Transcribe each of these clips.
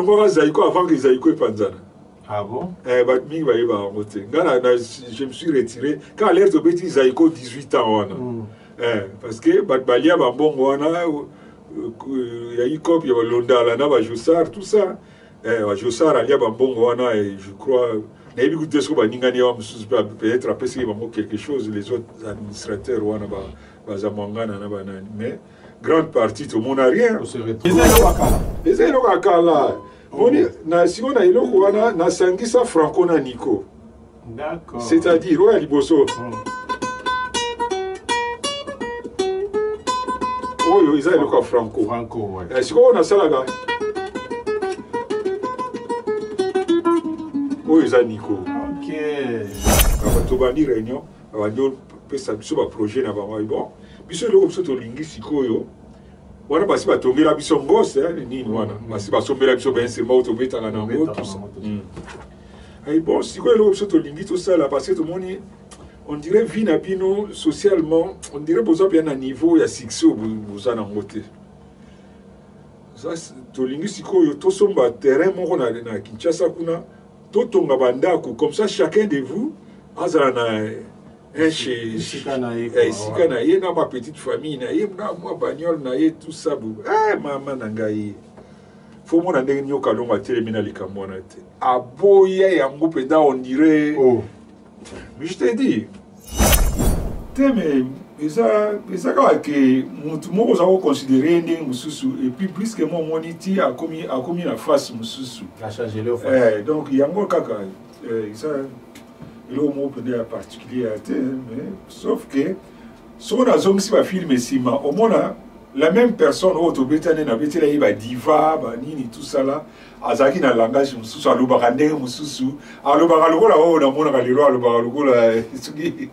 Moi, Zaïko avant que Zaïko ait Panzana. Ah bon? Je me suis retiré. Quand l'air de bêtise, Zaïko 18 ans. Parce que Balia Bambon, il y a eu cop, il y a Londa, Lana, Joussar, tout ça. Joussar, Alia Bambon, et je crois. Peut-être après, il y a quelque chose, les autres administrateurs, mais grande partie, tout le monde n'a rien. Les Elokakala. Si on a eu na sangisa franco na Nico. D'accord. C'est-à-dire, ouais, Liboso. Oh, ils ont le franco. Franco, ouais. Est-ce qu'on a ça là-bas? Oh, ils ont Nico. Ok. Quand on a une réunion, on a un projet. Bon, monsieur le groupe de linguistique. Wana basi batongela biso ngose nini wana basi basombela biso ben c'est mort tobeta na ngo tout ça. Et bon si quoi l'option to lingi tout ça là parce que tout le monde on dirait vie na bino socialement on dirait besoin bien à niveau ya succès vous na ngote. Ça to lingi siko yo to somba terrain moko na Kinshasa kuna to tonga bandako comme ça chacun de vous azala na Sikanaye na ma petite famille na ye na moi bagnole na ye tout ça maman nangai faut mon ndenge nyoka longa telemina likamona te aboya yango penda on dirait mais je te dis mais ça que moi ça considérer ndenge mususu et puis plus que mon moniti a commis la face mususu a changé le face donc yango kaka ça le mot particulier mais sauf que si on a zoom si va filmer sima au moins la même personne auto bétane na bétela iba diva ba nini tout ça là azaki na langage mususu alobaka ndenge mususu alobaka lokola o na mona ka lelo alobaka lokola suki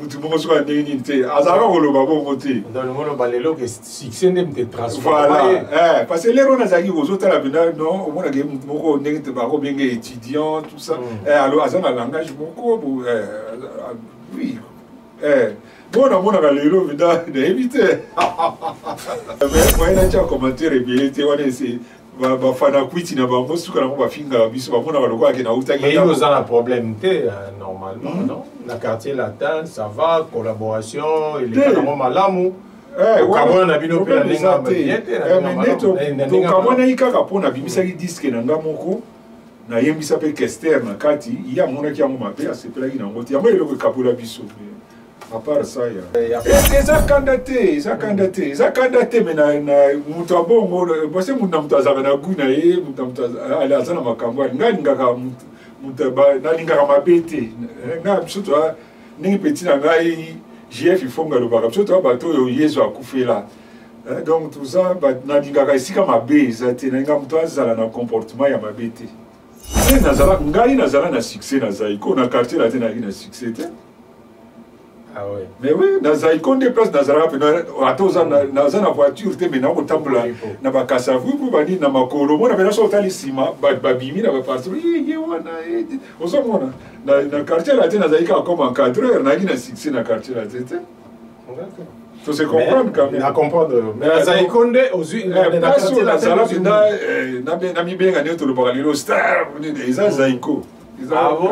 mutu moko so ndenge nini te azaka koloba bongo te dans le monde balelo que succès ndem te transformer voilà parce que lero na zaki ozota la bina non au moins que mutu moko ndenge te ba ko benge étudiant tout ça alors azana langage moko oui bon, on a le lot d'éviter. Mais moi, il a commenté régulièrement. On essaie. Va faire un quiz. Il va montrer que on va finir. Bis va prendre le quoi qui n'a aucun. Mais il nous a un problème normalement, non? La quartier latin, ça va, collaboration, il est pas vraiment malamu. Au Cameroun, on a bien opéré la langue. Mais au Cameroun, il y a quand on a bien ça qui disque dans Namoko. Na yembi s'appelle Kester na kati. Il y a mon qui a mon mapé. C'est pas là qui n'a pas. Il y a moi le Kabula biso. À part ça, il y a. Ils ont candidaté, mais Moutabon, parce que Moutazana na Gounae, Moutazana Makamba, Nangaka Mabete, surtout, Ning Petit Nangai, JF, ils font le barab, surtout, bateau, Yezo a coupé là. Donc, tout ça, Nangaka ici comme Abé, Nanga Moutazana na comportement, il y a Mabete. Ngai Nazala na succès, Nazaïko, na quartier là, na succès. Ah ouais. Mais oui, Nazaïko déplace Nazara, dans la voiture, mais dans le temple, na bakasavu, pour venir na makolo, moi, na sorti l'issima, babimi, na partout, na quartier là, Nazaïka comme encadreur, na succès na quartier là, faut se comprendre quand même. À comprendre. Mais Nazaïko, aux yeux, na mi bien gagné tout le parallèle, star, les Nazaïko. Ah bon?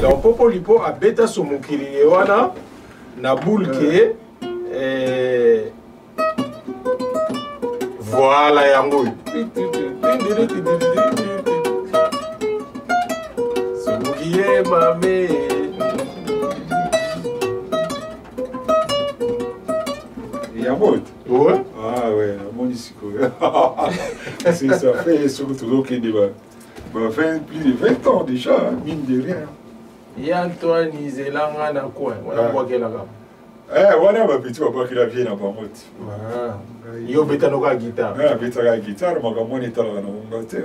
Donc Popo Lipo a bêta sur mon kiliwana na boule qui voilà yango c'est mon qui est mamé yango ouais ah ouais mon ici c'est ça fait surtout que débat. Plus de 20 ans déjà, mine de rien. Et Antoine Izelanga na quoi? On voit qu'elle a voilà ma petite papa qui la vient à Bamot. Yo beta no ka guitare. Beta la guitare, ma gamon est là na ngate.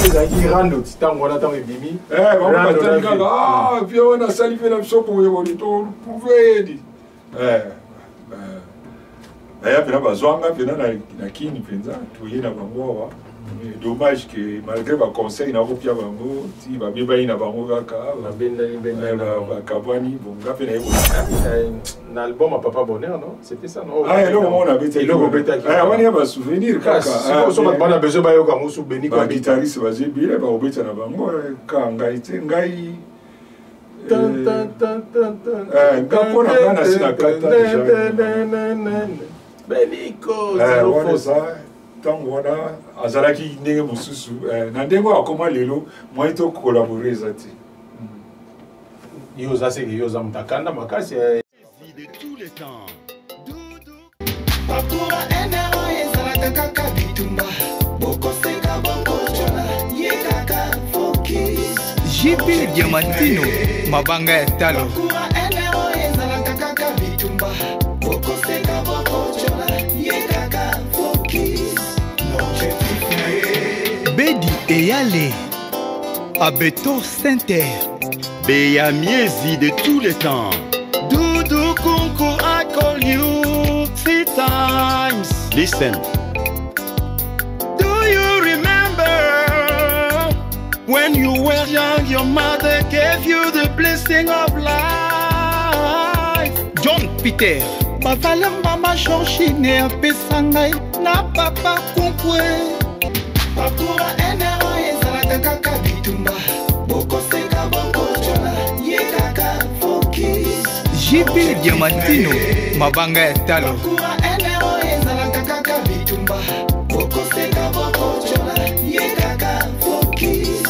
Les amis rando titango na tango bimi. Maman tanga puis on a salivé la so pour yo pouvez dire. Ya pena bazwanga pena na kini penza, tuye na bango wa. Dommage que malgré ma conseil, na kopia bango, ti ba bien baina bango kaka. Na benda kabani bon gafe na yebo. L'album à Papa Bonheur, non? C'était ça, non? Ah, non, on avait été. Ah, on y a un souvenir kaka. Si on a besoin de bayo sou beni quoi guitariste va jebile ba obeta na bango ka ngai te ngai ngakona bana sina kata Benico, zéro ça. Tango wana azalaki ndenge mosusu na ndenge akoma lelo moi to collaborer zati yo za se yo za mtakanda makasi de tous les temps Papura enero ezalaka kaka bitumba bokoseka bokochola yekaka focus JP Diamantino mabanga ya talo Papura enero ezalaka kaka bitumba bokoseka bokochola yekaka focus Bedi Eyale Abeto Center Beya Miezi de tous les temps Doudou Kunku I call you 3 times Listen Do you remember When you were young your mother gave you the blessing of life John Peter Bavala mama Shonshine apesa ngai na papa kunkwe Papura enero ezalaka kaka bitumba bokoseka bokochola yekaka focus JP Diamantino mabanga ya talo Papura enero ezalaka kaka bitumba bokoseka bokochola yekaka focus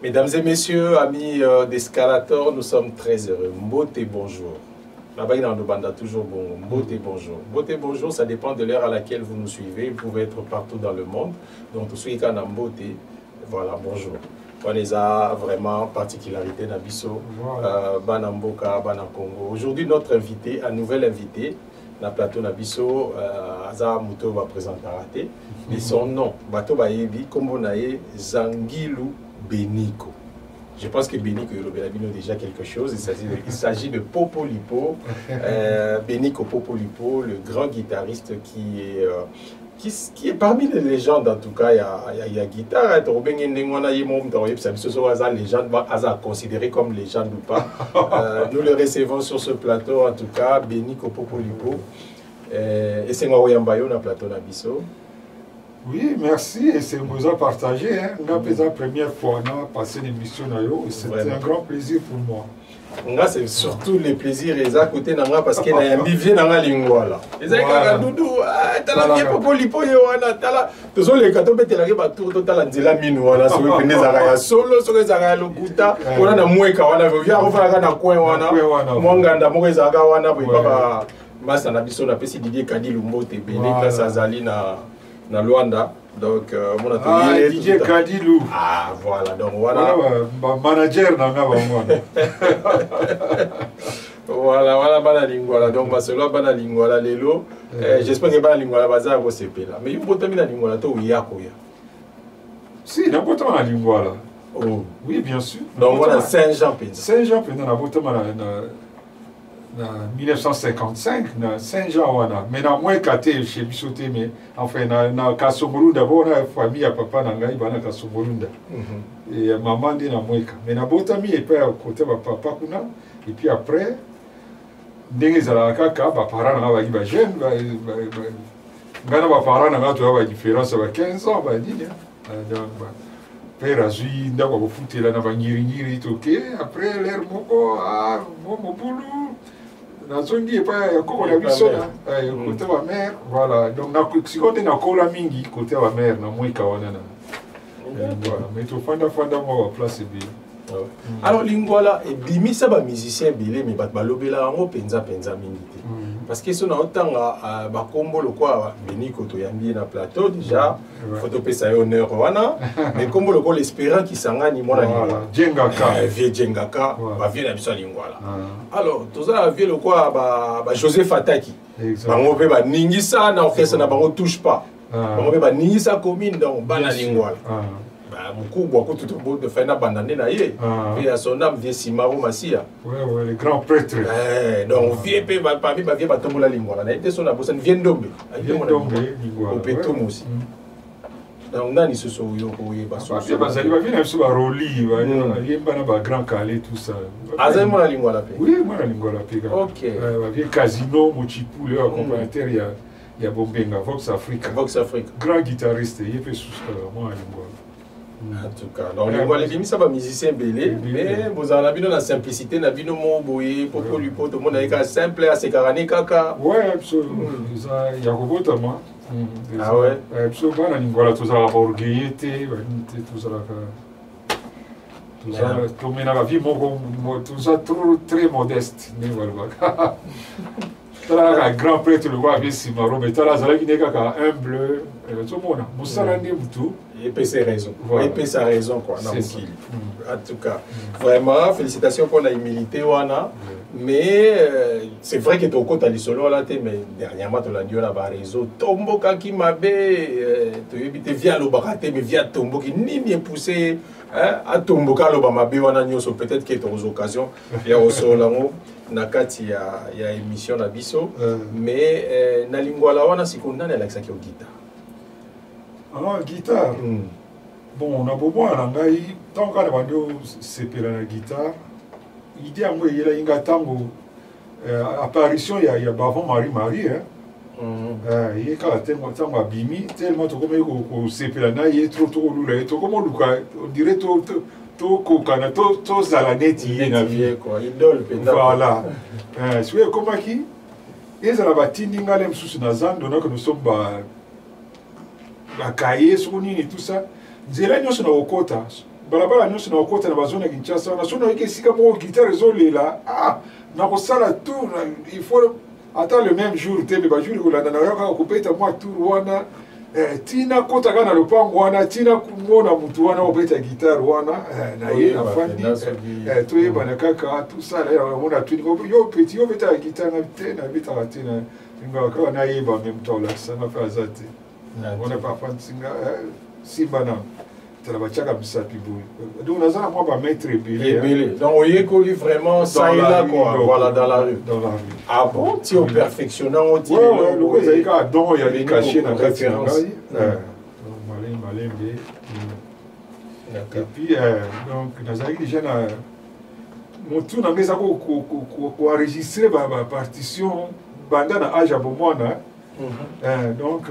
Mesdames et messieurs, amis d'Escalator, nous sommes très heureux. Mbote bonjour. Là-bas, il y a un banda toujours bon. Mbote bonjour. Mbote bonjour, ça dépend de l'heure à laquelle vous nous suivez. Vous pouvez être partout dans le monde. Donc, tout ce qui est en Mbote, voilà, bonjour. On les a vraiment particularité Nabiso, Banamboka, Banakongo. Aujourd'hui, notre invité, un nouvel invité, na plateau Nabiso, Aza Mouto va présenter raté. Et son nom, Bato Bayebi, Kombonaye, Zangilou Benico. Je pense que Benico Yorobelabino déjà quelque chose. Il s'agit de Popolipo, Benico Popolipo, le grand guitariste qui est parmi les légendes en tout cas. Il y a guitare, considéré comme légende ou pas. Nous le recevons sur ce plateau en tout cas, Benico Popolipo. Et c'est moi Oyambayo na plateau Nabiso. Oui, merci, et c'est nous a partagé. On a fait la première fois, on a passé l'émission, c'était un grand plaisir pour moi. C'est surtout les plaisirs et ça côté nanga parce qu'il y a un bivier dans la lingua là. Les gars doudou, t'as la popolipo yoana, t'as la tous les cartons bête la ba tout t'as la nzela minu wana so que les araya solo so les araya lokuta on a mweka wana via on va na coin wana mwanganda mo les araya wana baba masa na biso na pesi Didier Kadilu Mbote Beni place azali na Luanda. Donc, mon atelier. Didier Kadilou. Ah, voilà. Donc, voilà. Manager dans voilà, Banalingwala. Donc, Marcelo Banalingwala, Lelo. J'espère que Banalingwala va avoir ces là. Mais il faut terminer Lingwala, tu y a quoi? Si, n'importe quoi Lingwala. Oh. Oui, bien sûr. Donc, voilà, Saint-Jean-Pénin. Saint-Jean-Pénin, n'importe quoi. En 1955, na Saint-Jean, mais na moins qu'até chez Bissoté, mais enfin, na Kasomolu d'abord, na famille à papa n'angai, na Kasomolunda. Et maman dit na moins mais na botami et puis à côté de papa kuna, et puis après, n'engé zala kaka, ba parents na ba iba jeune, ba parents na tu ba différence ba 15 ans, ba dit, donc père azui ndako ko futela na ba ngiri toké, après l'air moko ah mo boulou. Nazongi et pas comme on a vu ça côté de la mer, voilà. Donc si on est dans la mingi côté de la mer, na moins kawana na. Voilà, mais tout fanda moi place bien. Alors Lingwala et bimi ça ba musicien belé mais bat balobela ngo penza mingi. Parce que son autant ba kombo le quoi Benico to yambi na plateau déjà photo pesa honneur wana mais kombo le quoi l'espérant qui sangani mona voilà Jengaka vieux Jengaka ba vieux na biso Lingwala. Alors tout ça vieux le quoi ba Joseph Ataki bango pe ba ningisa na orchestre na bango touche pas bango pe ba ningisa commune donc bana Lingwala. Mukubwa ko tout beau de faire na bandane na ye. Et à son âme vient Simaro Masia. Ouais, les grands prêtres. Donc vient pe parmi ba vient batombola lingwa. Na été son abosa vient dombe. Vient dombe lingwa. Au pétum aussi. Donc nani ce so yo ko ye ba so. Ba zali ba vient sur ba roli, ba yemba na ba grand calé tout ça. Azai mo na lingwa la pe. Oui, moi na lingwa la pe. OK. Ba vient Casino Mochipu le accompagnateur il y a Bombenga Vox Africa. Vox Africa. Grand guitariste, il fait sous moi na lingwa. En tout cas, donc les gens ça va musicien belé, mais vous en avez la simplicité, na bino mo boye, popo lui poto, mon aïka simple à se carani kaka. Ouais, absolument. Ça, il y a robot à moi. Ah ouais. Absolument, on a une voilà tout ça la orgueillité, tout ça la tout mena la vie tout ça très modeste, mais voilà. Tala un grand prêtre le voit avec Simaro, mais tala zala qui n'est qu'un humble, tout le monde. Moussala n'est tout. Et puis c'est raison. Voilà. Et puis sa raison quoi. En tout cas, vraiment félicitations pour la humilité wana. Mais c'est vrai que ton côté à l'isolo là mais dernièrement tu l'as dit là bas réseau tombo qui m'avait tu via le baraté mais via tombo qui ni poussé à tombo quand le bamabe wana nyoso peut-être que tu as occasions il y a au solango nakati ya émission na biso mais na lingua la wana sikondana Alexa qui au guitare. Ah, guitare. Bon, on a beaucoup à l'angaï. Tant qu'on a vendu c'est pour la guitare. L'idée à moi, il y a une tango. Apparition, il y a Bavon Marie-Marie. Il y a quand tango abimi, tellement tout comme c'est pour la naïe, il est trop lourd. Tout comme on dirait tout kokana, tout zalanet, il y a quoi. Idole, voilà. Si vous voyez comment qui, ils ont la bâtine, ils ont les sous nazan, donc nous sommes bakaye soni et tout ça nzela nyonso na okota balabala nyonso na okota na bazone ya Kinshasa na sona yeke sika mo guitare zolela na kosala tour il faut attendre le même jour tebe ba jour ko landa na yoka kopeta moi tour wana tina kota kana lopango wana tina kumona mutu wana opeta guitare wana na ye na fandi to yeba na kaka tout ça là on a tout yo petit yo beta guitare na tena beta tena ngaka na yeba même temps là ça m'a fait azate. On n'a pas fait Simbana. Tu l'as battu comme ça, puis donc on a ça moi pas mettre belé. Donc on y est vraiment ça et là quoi. Voilà dans la rue. Dans la rue. Ah bon, tu es perfectionnant au tir. Ouais, le gars il y a donc il y a des cachets dans la référence. Malin et puis donc nous avons déjà mon tour dans les accords qu'on enregistrer ma partition bandana âge à bomona. Donc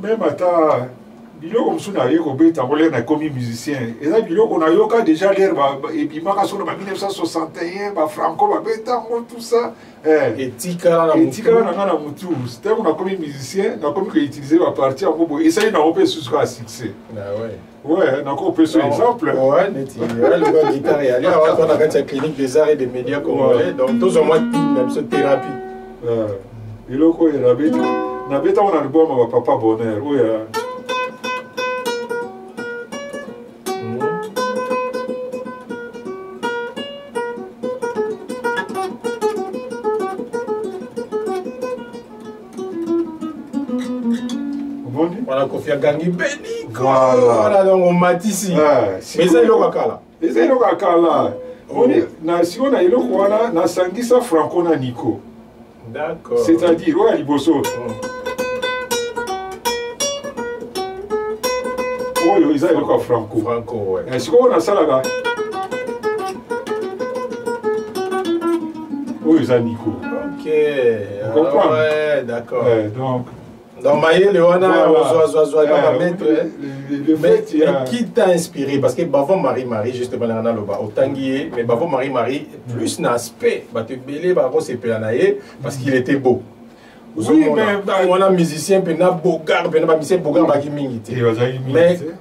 même à bilo comme ça n'a yeko beta molé na comme musicien et là bilo on a yoka déjà l'air et puis maka sur 1961 ba franco ba beta tout ça et tika na mutu c'était on a comme musicien na comme que utiliser ba partie en bobo et ça il n'a pas sur à succès ouais na ko sur exemple ouais neti le guitare et aller on a quand clinique des arts et des médias congolais donc tous au moins même ce thérapie et là quoi il avait na beta on a le bon ma papa bonheur ouais voilà Kofi Gangi béni voilà donc on m'a dit ici mais ça il est kala mais ça il est kala on na si on a il est na sangisa franco na Nico d'accord c'est-à-dire ouais liboso oh ils a il est franco ouais est-ce qu'on a ça là oh ils a Nico ok ouais d'accord donc Maïe Léona, mais qui t'a inspiré? Parce que Bavon Marie-Marie, justement, au Tanguier, mais Bavon Marie-Marie, plus d'aspect, parce qu'il était beau. Oui, mais on a un musicien, mais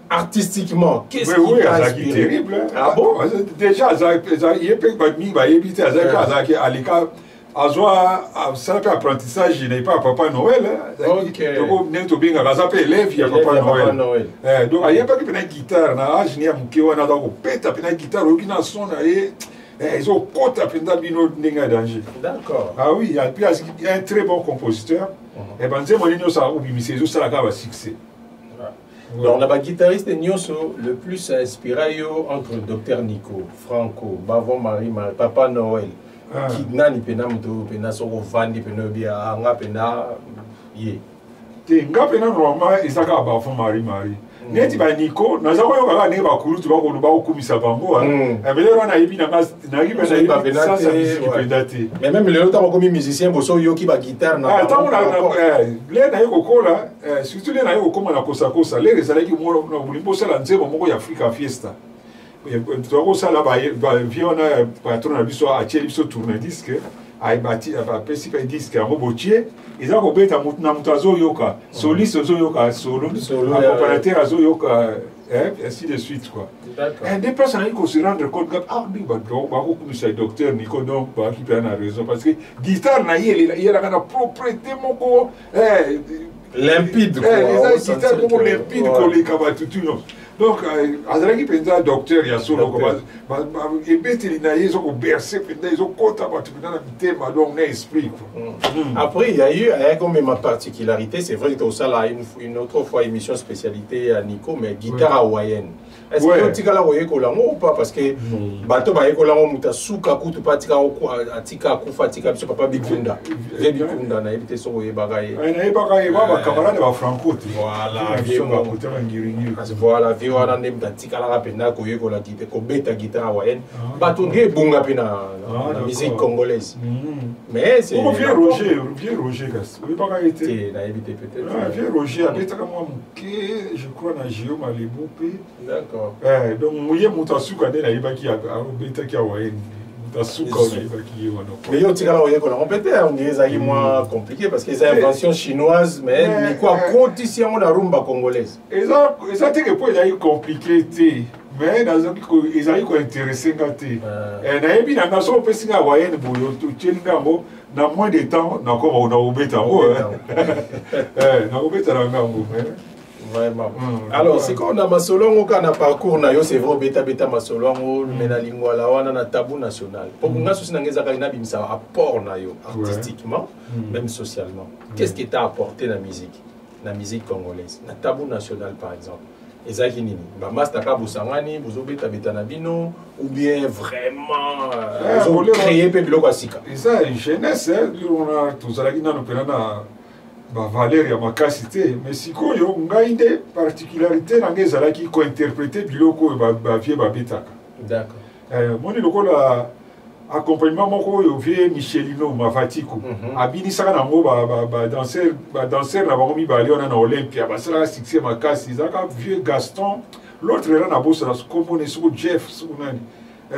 artistiquement, qu'est-ce qui t'a inspiré? Terrible. Ah bon? Déjà, il y a ça fait apprentissage, je n'ai pas Papa Noël. Donc, il y a Papa Noël. Donc, il n'y a pas de guitare. Il y a une guitare, ils ont côté d'accord. Ah oui, il y a un très bon compositeur. Et ben, c'est mon ça succès. Donc, on a un guitariste Nyoso, le plus inspiré entre Dr Nico, Franco, Bavon Marie, Papa Noël, qui n'a ni pena muto, pena soko vandi, pena bia, anga pena ye. Nga pena normalement, ils ont Bavon Marie. Neti ba Nico, naza ko yoka ne ba kulu tu ba ko ba okumisa bango. Abele wana yibi na mas na yibi na yibi ça pendate. Mais même le temps comme musicien boso yoki ba guitare na. Ah, tant on a le na yoko kola, surtout le na yoko koma na kosa kosa, le rezalaki mo na bulimbo sala nzebo moko ya Africa Fiesta. Tu vas ça là ba viona patron na biso a cheli biso tourner disque. Ai bati aba pesi pa disque a robotier. Ils ont compris na mutazo yoka, soliste zo yoka, solo, accompagnateur zo yoka, ainsi de suite quoi. Et des personnes qui se rendre compte que ah oui bah comme c'est docteur Nico donc bah qui prend la raison parce que guitare na il a la propriété moko limpide quoi. Les guitares moko limpide collé kabatutu non. Donc azalaki penza docteur ya solo comme et beteli na yezo ko bercer penza yezo kota batu na bitema donc na esprit quoi. Après il y a eu comme ma particularité, c'est vrai que au ça là une autre fois émission spécialité à Nico mais guitare hawaïenne. Est-ce que tu as la voyé ou pas parce que bateau ba yeko lango muta suka kutu patika atika kufa tika biso papa bikunda bikunda na ebité so ye bagaye na ye bagaye ba camarade ba franco voilà voilà vi wana ne mtatika la rapena ko yeko la guitare ko beta guitare hawaïenne bateau nge bunga pena na musique congolaise mais c'est vieux Roger gas oui bagaye té na ebité peut-être vieux Roger abeta ka moi muke je crois na Gio Malebope. D'accord. Donc mouye mutasuka ne na yibaki ya beta ki hawaïenne mutasuka na yibaki wana. Mais yo tika la oye ko la répéter on est moins compliqué parce que c'est invention chinoise mais ni quoi compte on a rumba congolaise. Ça te que pour les compliqué mais dans un coup ils ont intéressé gâté. Et na yebi na naso pesinga hawaïenne boyo to tchenga mo na moins de temps na ko na obeta mo na obeta na ngambo. Vraiment. Alors, c'est qu'on a masolongo quand on a parcours na yo c'est vrai beta masolongo mais na lingua la wana na tabou national. Pour nga souci na ngeza kalina bimisa apport na yo artistiquement même socialement. Qu'est-ce qui t'a apporté la musique congolaise, na tabou national par exemple. Ezaki nini? Ba master ka busangani, buzo beta na bino ou bien vraiment buzo créer pe biloko asika. Et ça jeunesse on a tous ala kina no pelana ba valeur ya makasité mais sikoyo ngai nde particularité na ngezalaki ko interpréter biloko ba vie ba betaka. D'accord. Moni lokola accompagnement moko yo vie Michelino Mavatiko abini saka na ngo ba danser na bango mi ba leona na Olympia ba sala succès makasi zaka vieux Gaston l'autre là na bossa comme on est sur Jeff sur nani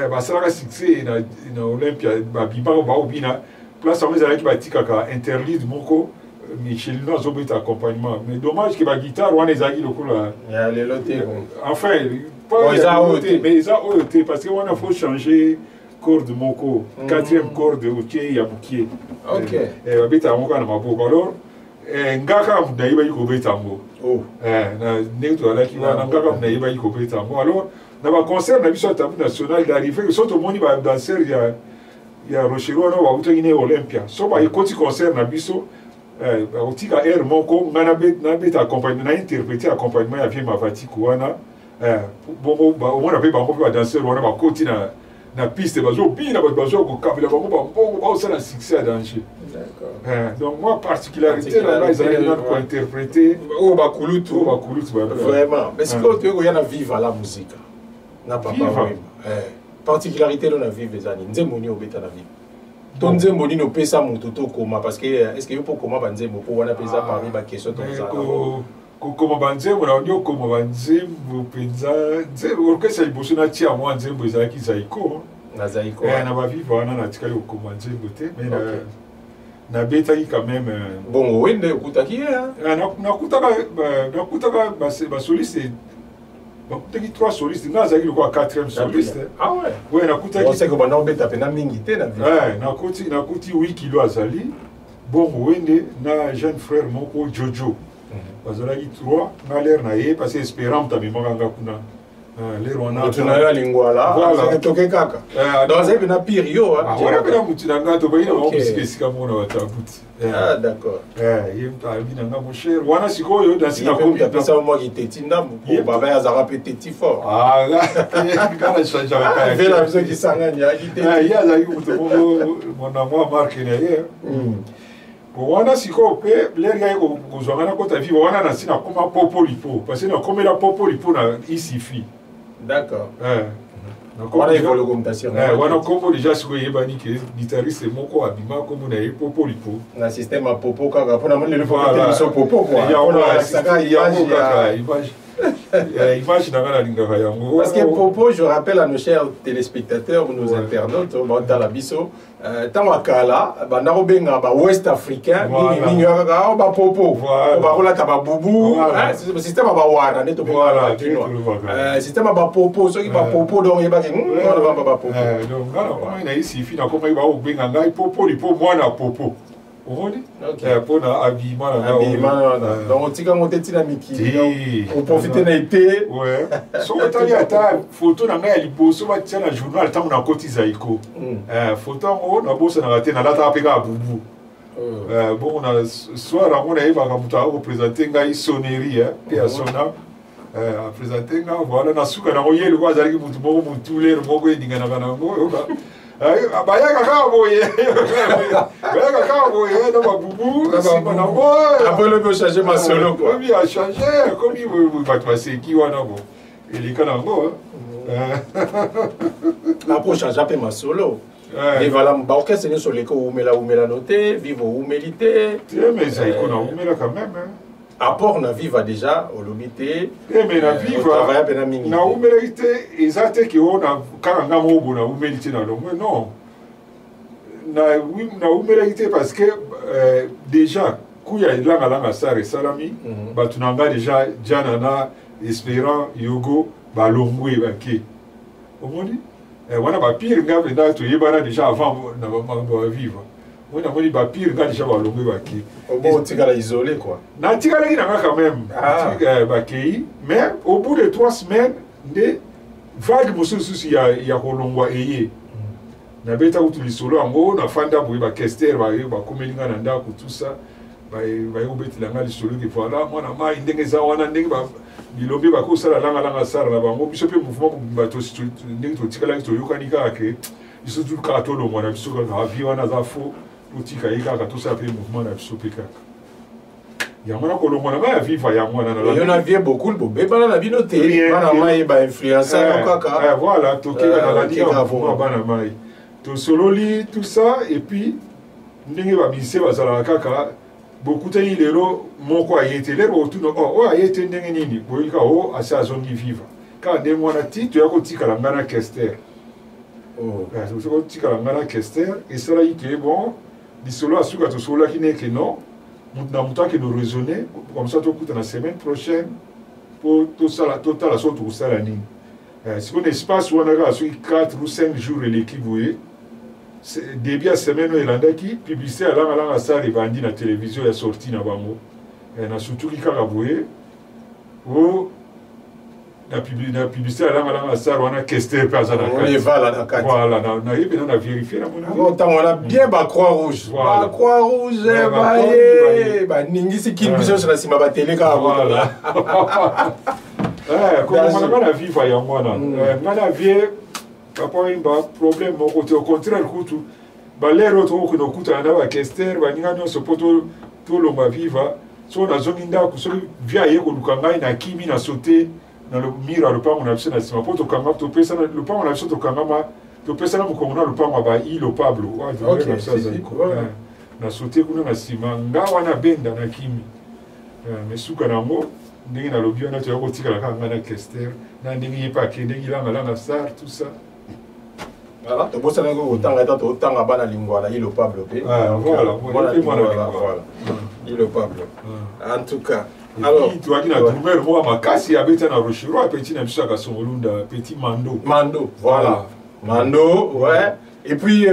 ba sala succès na Olympia ba biba ba obina place on ezalaki ba tikaka interlude moko Michelino azobeta accompagnement mais dommage que ba guitare wana ezaki lokola ya le loté enfin pas mais ils ont été parce que on a faut changer corde moko quatrième corde ok ya bukie OK babeta moko na maboko alors ngaka na yiba yiko beta ngo na neto alaki wana ngaka na yiba yiko beta ngo alors na ba concert na biso tabu national d'arriver que soto moni ba danser ya Rochero na wa utengine Olympia so ba ikoti concert na biso otika air moko ngana beta accompagnement na interpréter accompagnement ya vie Mavatiko wana bon ba on avait ba ko ba danser wana ba koti na piste bazo bina bazo ko kabila ba bongo ba ça la succès à danger. D'accord. Donc moi particularité là ils allaient pour interpréter o ba kulutu vraiment mais c'est que tu y a vivre la musique na papa particularité dans la vivre les années nzemoni obeta na vie ton nzemoni no pesa mutu to koma parce que est-ce que yo pour koma banzembo pour wana pesa parmi ba question to za como banzembo na ndio como banzembo penza nzembo orkestra liboso na tia mwa nzembo ezalaki zaiko na zaiko na ba vivre wana na tikali como nzembo te mais na betaki quand même bon wende okutaki nakutaka ba soliste bakutaki 3 solistes nga azalaki lokola 4e soliste. Ah ouais. Ouais nakutaki on sait que bana obeta pena mingi te na vie. Ouais nakuti 8 kilo azali bongo wende na jeune frère moko Jojo bazalaki 3 na l'air na ye parce que espérant tamimaka nga kuna Les Rwanda. Tu n'as pas lingwala. Voilà. C'est toqué kaka. Dans un peu pire ah voilà bien mutinanga to bayina wa musike sika mona watabuti. Ah d'accord. Yemta bina nga mon cher. Wana sikoyo dans sina comme tu appelles ça moi qui t'étine pour baba ya zara petit fort. Ah là. Quand je change avec elle. La musique qui s'engage qui t'étine. Il y a zaï mon amour marque derrière. Wana siko pe l'air ya ko zongana ko ta vie wana na sina koma popo lipo parce que na komela popo lipo na isifi. D'accord. Wana évolue comme ta sœur. Wana kombo déjà siko yebani ke guitariste moko abima kombo na popo lipo. Na système à popo kaka pona mona le faut que tu popo quoi. Il y a image dans linga yango. Parce que popo, je rappelle à nos chers téléspectateurs ou nos internautes dans la biso tant kala bana obenga ba ouest africain mingi kaka ba popo ba rola ta ba bubu système ba wara neto voilà système ba popo soki ba popo donc yeba ke ba popo donc ngala na ici fina ko ba obenga ngai popo lipo mwana popo. Pour habillement donc on tika ngoteti na mikili on profite na été ouais so otali ata photo na ngai liboso ba tia na journal tango na kotiza iko photo on na bosa na raté na lata apeka bubu bon on a soir on a eba ka muta représenter ngai sonnerie et à sona a présenter ngai voilà na suka na oyelo kwa zali mutu moko mutule moko edinga na banango bayaka kaboye bayaka kaboye na babubu na boy après le peut changer ma solo quoi oui a changé comme il va passer qui wana bo il est kana ngo la pour changer peu ma solo et voilà ba orchestre ne sur les ko umela noté vivo humilité mais ça iko na umela quand même apport na viva déjà au lobité mais na viva na humilité exacte que on a quand on a mobo na humilité na longue non na humilité parce que déjà kuya langa sare salami ba tunanga déjà jana na espérant yogo ba longwe ba ke omoni wana ba pire ngave na to yebana déjà avant na ba viva on a dit que pire quand déjà balongwe baki bon tika isolé quoi na tika la quand même baki mais au bout de 3 semaines des vagues mususu ya kolongwa eye na beta utuli solo ango na fanda boye ba kester ba komelinga na ndako tout ça ba ubeti langa li solo ke voilà mwana mai ndenge za wana ndenge ba bilombe ba ko sala langa sala na bango biso pe mouvement ba to ndenge to tika la to yokanika ke biso tout ka to lo mwana biso ka vi wana za fo utika ika tout ça pe mouvement na biso pe kaka yamona ko lo mwana ba viva ya mwana na la on a vu beaucoup le bébé bana na bino te bana mai ba influencer kaka voilà to ke na la dia bana mai to sololi tout ça et puis ndenge ba bise ba sala kaka beaucoup de lelo moko ayete lelo tout no ayete ndenge nini boyika o asa zongi viva ka ndenge mwana ti to yako tika la ngana kester so ko tika la ngana kester et cela est bon di solo asuka to solo ki ne ke non na muta ke no raisonner comme ça to kuta na semaine prochaine pour tout ça la totale so tout ça la ni si on espace on a sur 4 ou 5 jours l'équipe voyez début à semaine elanda ki publicité alanga ça revandi na télévision ya sorti na bango na surtout ki kaka boye o na publicité alanga ça wana kester pas à la on les va là dans voilà na yebe na vérifier la mon on a bien ba croix rouge ba croix rouge ba ningisi ki biso sur la sima ba télé ka voilà comme on a la viva ya mwana ngana vie papa imba problème mon côté au contraire kutu ba lero to ko no kuta na ba kester ba ninga no sopoto to lo ma viva so na zonginda ku so via ye ko lukanga na kimi na sauter dans le mur le pango na bisena sima poto kanga to pesa na le pango na biso to kanga ma to pesa na ko na le pango ba ilo Pablo na sauter kuna na sima ngawa na benda na kimi mesuka na mo ndenge na lobby na to ko tika la kanga na kester na ndenge pa ke ndenge la sar tout ça. Voilà, tu bosses avec autant à bana lingua, il est Pablo. Voilà, il est Pablo. En tout cas, alors tu as dit la douleur, moi ma casse, il y avait un rochero, un petit n'importe quoi son lunda, petit Mando. Mando, voilà. Mando, ouais. Et puis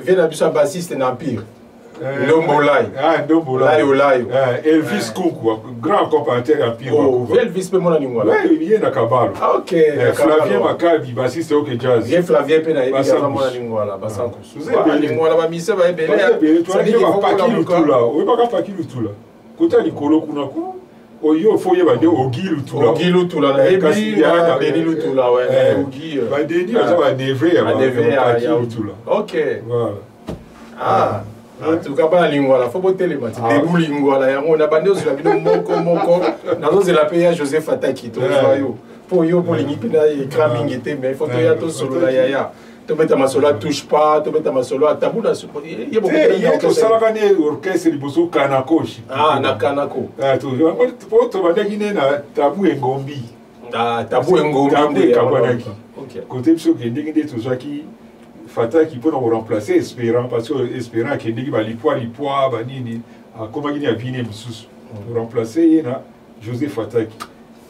vient un bassiste en Empire. Ndombolai. Ah, Ndombolai. Layo. Elvis Kunku, grand comparateur à Pire. Oh, Elvis peut mon animal. Oui, il est à Kabalo. Ah, ok. Flavien Makabi, bassiste au Jazz. Bien Flavien Pena, il y a mon animal là, Bassankou. Vous avez mon là, Missa va être belé. Tu as dit qu'il va pas qui le tout là. Oui, pas qui le tout là. Côté Nicolo Kunaku. Oyo faut y avoir Ogi le tout là. Ogi le tout là. Et puis il y a Denis le tout là, ouais. Ogi. Bah Denis, ça va Neve, il y a le tout là. Ok. Voilà. Ah. En tout cas, pas la lingua là, faut botter les maths. Debout lingua là, on a bandé sur la vidéo moko. Dans c'est la paye à Joseph Fataki, tout joyeux. Pour yo pour l'ingipina et cramingité, mais faut y aller solo là yaya. Tu mets ta masolo touche pas, tu mets ta masolo à tabou là. Il y a beaucoup de il y a tout ça là gagné orchestre liboso kanako. Ah, na kanako. Ah, tout. Pour te vendre guiné na tabou engombi. Ah, tabou engombi. Tabou kabanaki. OK. Côté biso qui ndenge tout ça qui Fataki peut nous remplacer Espérant parce que Espérant qui ndenge ba lipwa ba nini a comment il y a vini mususu. Remplacer na Joseph Fataki.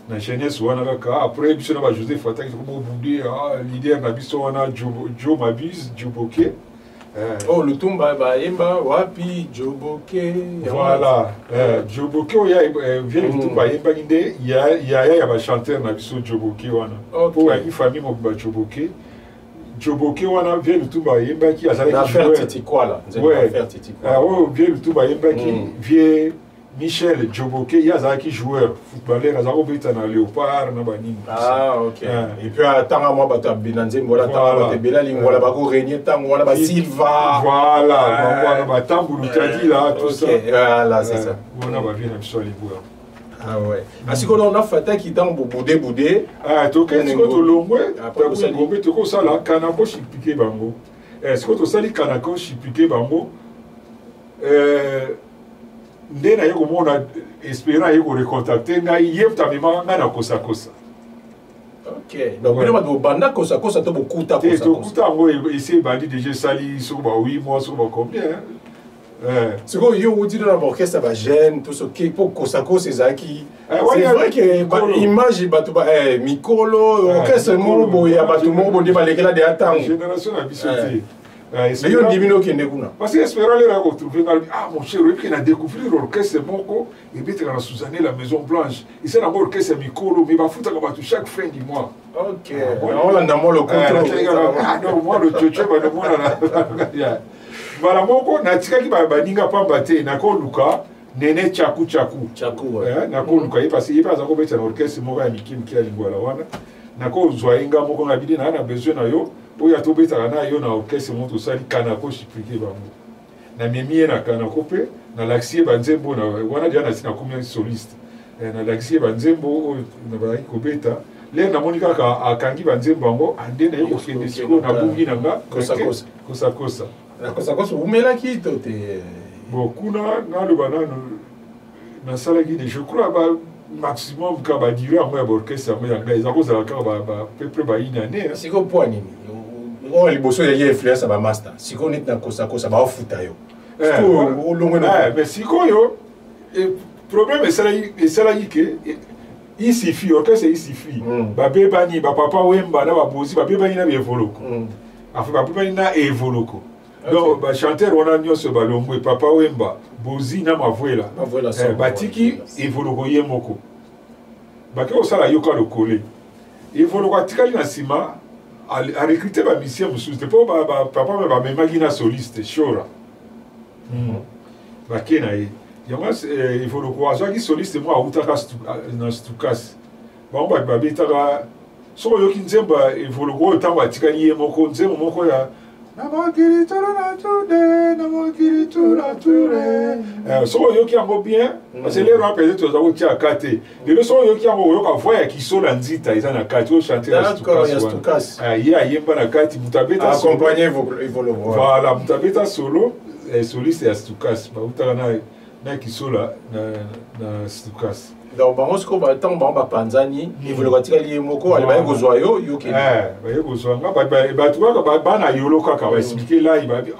Na jeunesse wana kaka après biso na ba Joseph Fataki comme boundi leader na biso wana Joe Mabuse Joboke. Oh le tumba ba yemba wapi Joboke. Voilà. Joboke vient le tumba yemba inde ya ba chanteur na biso Joboke wana. Pour une famille mo ba Joboke. Joboke wana vient le tumba yemba qui a ça faire titi quoi là. Ouais. Ah ouais, vient le tumba yemba qui vient Michel Joboke, il y a qui joueur footballeur, il y a un Léopard, ah ok. Et puis attends moi bata binanze mbola tanga bata bela lingwa bako régner tango wana ba Silva. Voilà, wana ba tambulu tadi là tout ça. Voilà, c'est ça. On va bien sur les bois. Ah ouais. Parce qu'on a fait qui dans boudé. Ah, tu connais ce que tu longwe, après vous ngombe tu ko ça là kanako chipiqué bango. Est-ce que tu sali kanako chipiqué bango? Ndena yeko mona Espérant yeko recontacter ngai yefta mema ngana kosa. OK. Donc on va do banda kosa to bokuta kosa. To kuta ngo essayer bandi déjà sali sur ba 8 mois sur ba combien c'est quoi yo vous dites dans l'orchestre ba jeune tout ce qui pour kosa ezaki. C'est vrai que image batu ba mikolo orchestre mo boya batu mo bo de balekela de attendre. Génération na bisoté. Mais yo divino kende kuna. Parce que Espérant les a retrouvé mon cher, il a découvert l'orchestre Moko et puis il a Suzanne la Maison Blanche. Il s'est d'abord l'orchestre Mikolo, mais il va foutre chaque fin du mois. OK. On a d'abord le contrôle. Ah non, moi le tchétché va de moi là. Voilà Moko na tika ki ba baninga pamba te na ko luka nene chaku. Chaku ouais. Na ko luka parce qu'il pas encore mettre l'orchestre Moko ya Mikim qui a lingwala wana. Na ko zwainga Moko na bidi na besoin na yo. Oya tobetaka na yo na orchestre moto sali kanako chipliqué bango na memi na kanako pe na laxie banzembo na wana dia na sina combien soliste na laxie banzembo na ba kobeta le na monika ka akangi banzembo bango ande na yo kende siko na bungi na nga kosa na kosa umela ki to te kuna na lo banano na sala gi je crois ba maximum ka ba dire à moi orchestre ya nga ezako za ka ba peu ba une année siko point nini on liboso ya influence ba master siko nit na kosa ba futa yo siko longo na mais siko yo problème c'est ça que il suffit orchestre il suffit ba bebani ba papa wemba na ba bozi ba bebani na evoloko afa ba bebani na evoloko donc ba chanteur on a nyoso ba longo papa wemba bozi na mavuela ba tiki evoloko yemoko ba ke osala yoka lokole evoloko tikali na sima a recruté ba musicien mususu te po ba papa me ba memaki na soliste shora ba kena ye yama evoloko azwaki soliste mo autaka na stukas ba betaka soko yoki nzemba evoloko oyo ntango atikali ye moko nzembo moko ya soko yoki yango bien parce que les rap peut-être toza kotia kate lelo soko yoki yango oyoka voix ya kisola nzita eza na kati ochanter ya stukas ye ayemba na kati mutabeta accompagner evoloko voilà mutabeta solo soliste ya stukas bautaka na kisola na stukas donc bango siko batango bango bapanzani evoloko atikali ye moko ali baye kozwa yo yokende baye kozwa nga bato kaka bana yolo kaka baexplike lai babi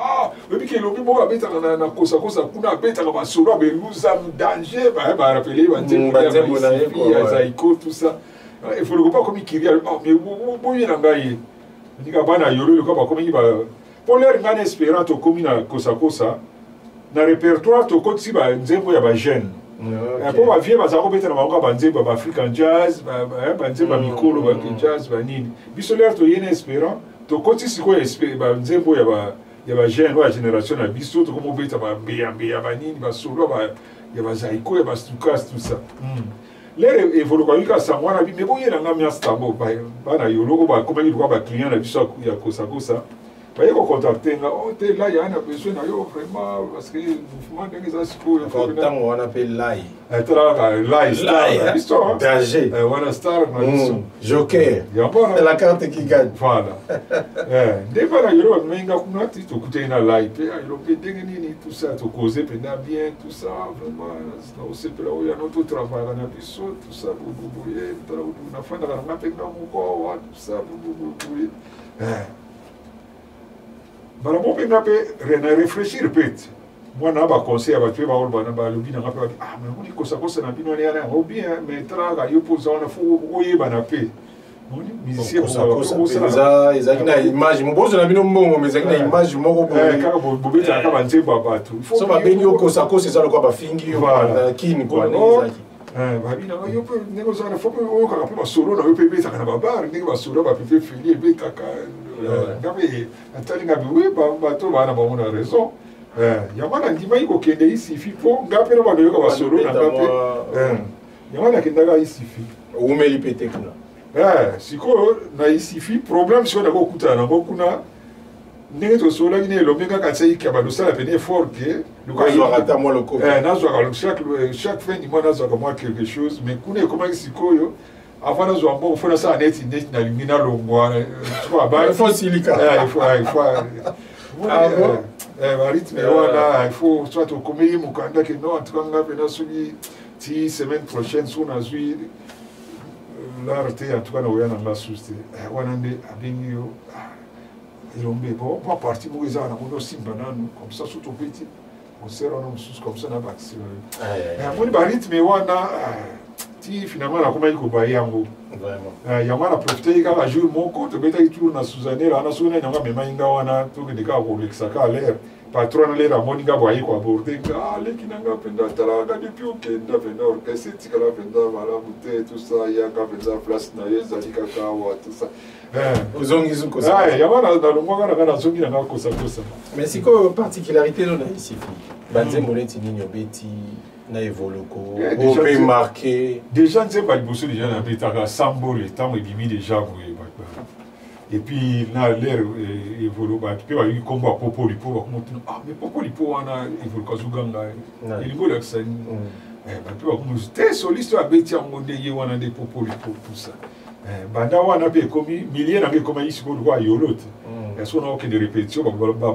oyebiki elobi moko abetaka na kosakosa kuna abetaka basolo abeluza danger barapele banzembo na ye zaiko tout ça evoloko pa komi kiria mais boye na ngai nika bana yolo eloka bakomi mpo lere nga na espérant tokomi na kosakosa na répertoire to koti ba nzembo ya ba jeune po ba vie baza ko beta na bango ba nzembo ba African jazz ba nzembo mikolo ba jazz ba nini biso lero to yene espérant to koti siko ba nzembo ya ba jeune wa génération na biso to ko mo beta ba mbea ba nini ba solo ba ya ba zaiko ya ba stukas tout ça lere evolu kwa wika samwana bi mebo yena ngamia stabo ba na yolo ba komani kwa ba client na biso ya kosa bah, il faut contacter, oh, là, il y a un besoin, vraiment, parce que le mouvement de l'organisation. Quand on appelle l'AI. L'AI, star, l'histoire. Danger. Voilà, star, Joker. C'est la carte qui gagne. Voilà. Dès que il y a un menga kunati, tu écoutes une l'AI, il y a le tout ça, tu causes bien, tout ça, vraiment, c'est là où il y a notre travail, on a tout ça, on a fait tout ça, Bala mo pe ngape réfléchir peut-être. Moi na ba conseil ba pe ba ol ba na ba lobi na ngape ah mais on kosa na bino ne ana obi mais traga yo poza na fu oye ba na pe. On musicien kosa ezaki na image mbozo na bino mbongo mais ezaki na image moko bo. Kaka bo beta ka ba nzemba bato. So ba beni yo kosa eza lokwa ba fingi yo na kini kwa ezaki. Babina yo pe nego za na fo pe o ka pe ba solo na yo pe beta kana ba bar nego ba solo ba pe fili be kaka ngabe atali ngabe oui bato bana bamona raison yamana ndima iko kende isifi po ngape na bana yoka basolo na ngape yamana kendaga isifi umeli petekna siko na isifi problème siko na ko kutana na kuna ndenge to sola ngine lobenga katsai ka balosala pene fort que le cas rata moi le coup nazo chaque fin du mois nazo ka moi quelque chose mais kuna comment siko yo avant de jouer un bon, il faut que ça net na lumina longwa. Tu vois, bah il faut silica. Il faut rythme voilà, il faut soit au comédie mon candidat que non en tout cas on a bien suivi ti semaine prochaine sur na zui l'arte en tout cas on a la souci. On a des abingio. Ils ont bon pas parti pour les ana on aussi banane comme ça surtout petit. On sert on sous comme ça na baxi. Mon rythme wana finalement la comment il ko ba yango vraiment yama na profiter ka jour mon compte beta toujours na Suzanne la na sona nyanga mema inga wana to ke deka ko lexaka l'air patron l'air a moninga boyi ko aborder le kinanga penda tala ga depuis OK nda penda orchestre tikala penda voilà mute tout ça ya ka penda place na yeza likaka wa tout ça uzongi zuko ça yama na longa na zongi na ko ça mais c'est quoi particularité là ici banze moleti ninyo beti na évolué on peut marquer déjà c'est pas le bossou déjà na betaka sambo le temps et bimi déjà et puis na l'air évolué ba tu peux aller combat popo lipo ah mais popo lipo wana évolué kazuganga il go l'accent ba tu vas comme c'était soliste à beti amonde ye wana de popo lipo tout ça banda wana pe komi milliers na comme ici ko lwa yolote est-ce qu'on a aucune répétition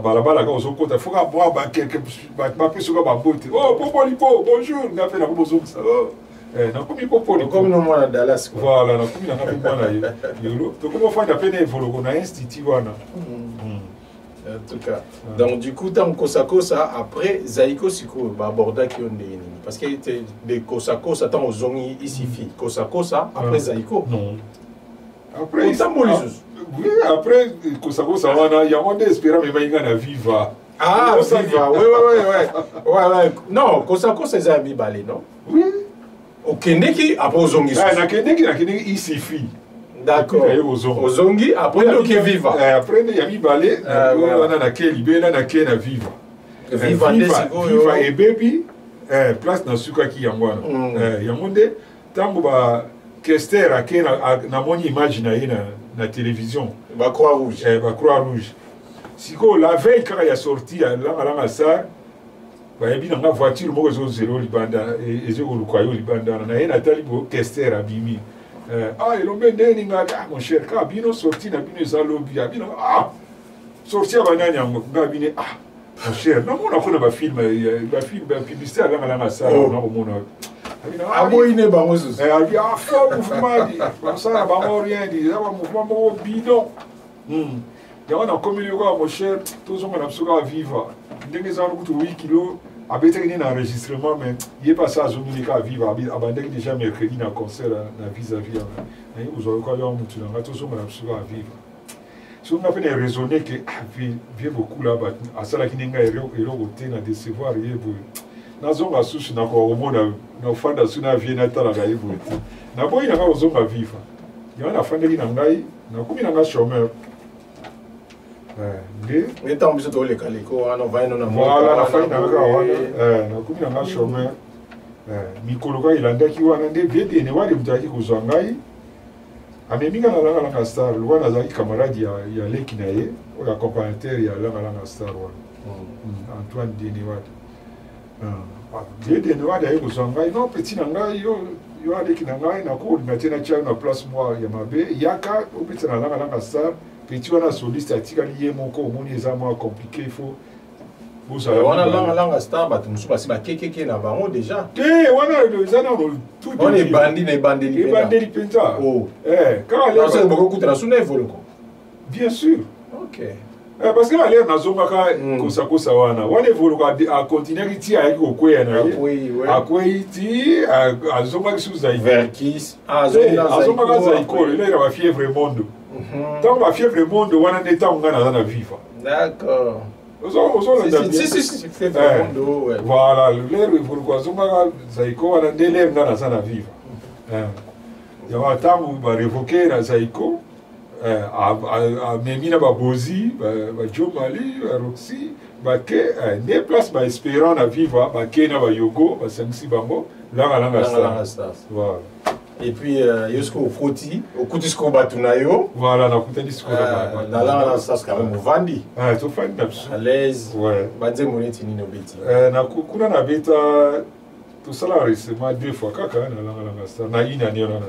balabala quand on compte il faut avoir quelques ba pe sur ba bote oh popo lipo bonjour na fait na bozo ça na komi popo lipo comme no mwana Dallas voilà na komi na ngapi mwana yolo to comment faire d'apeler évoluer na institut wana en tout cas donc du coup tant kosa après Zaiko siko ba aborda ki on nini parce que de kosa tant aux zongi ici fi kosa après Zaiko non après oui après kosa wana ya on espéra mais bainga na viva viva ouais non kosa ça a mis balé non oui okendeki après zongi na kendeki ici fi d'accord ozongi après donc viva après il y a mis balé on a na keli bena na kena viva viva et baby place na suka ki yangwana yangonde tambo ba Kester a na moni image na télévision ba croix rouge siko la veille quand il a sorti la ça ba yebi na voiture moko zo zéro libanda et je olukayo libanda na ena tali bo Kester abimi elombe ndeni nga mon cher ka bino sorti na bino za lobby bino sorti abanani yango nga bine mon cher non on a fait ba film publicité la ça on a mona aboyine bango zuzu abi fort mouvement comme ça na bango rien dit ça va mouvement mo bidon ya on a communiqué mon cher tous on a besoin vivre ndenge za lutu 8 kilos abete ni na enregistrement mais il est passé à Zominika vivre abandek déjà mercredi na concert na vis-à-vis na vous avez quoi yo mutu na tous on a besoin vivre Si on a fait raisonner que vieux beaucoup là, à ça là qui n'est pas côté na décevoir yé boy. Na zonga sushi na ko omona na fanda suna vie na tala ga yebo. Na boy na ka zonga viva. Ya na fanda na ngai na kumi na nga chômeur. Mais tant que tu les calico, on va y en voilà la fin na nga wana. Na kumi na nga chômeur. Mikolo ka ilanda ki wana nde vieux ne wale mutaki kuzangai. Ameminga na langa star lwana azaki camarade ya leki na ye oya accompagnateur ya langa star wana Antoine Deniwade Deniwade aye kozanga non petit na ngai yo aleki na ngai na coordinateur na tia na place moi ya mabe yaka opeti na langa star petit wana soliste atikali ye moko omoni eza moins compliqué il faut wana langa star bato musu basi bakekeke na bango déjà wana ezana tout on est bandeli penza quand là c'est beaucoup de suna evoloko bien sûr OK parce que aller na zongaka kosa wana evoloko a continuer ti a kokweya na ye akwei ti azonga kisuza verkis azonga za ikolo ile ba fièvre monde tant ba fièvre monde wana neta ngana na viva d'accord si, voilà, l'air il faut que Zaiko a un délai dans la zone vive. Il y a un temps où on révoquer la Zaiko, à Memina Babozi, Joe Mali, Roxy, des places espérant à vivre, Kena Yogo, Sanksi Bango, là, voilà. Et puis, Yosko Koti, au Koutisko Batunayo. Voilà, na Koutisko Là, ça c'est quand même Vandi. Ah, tu fais une à l'aise. Ouais. Badze Moneti Nino Beti. Na Kuna na beta, tout ça là, récemment, 2 fois, kaka, na star. Na une année, na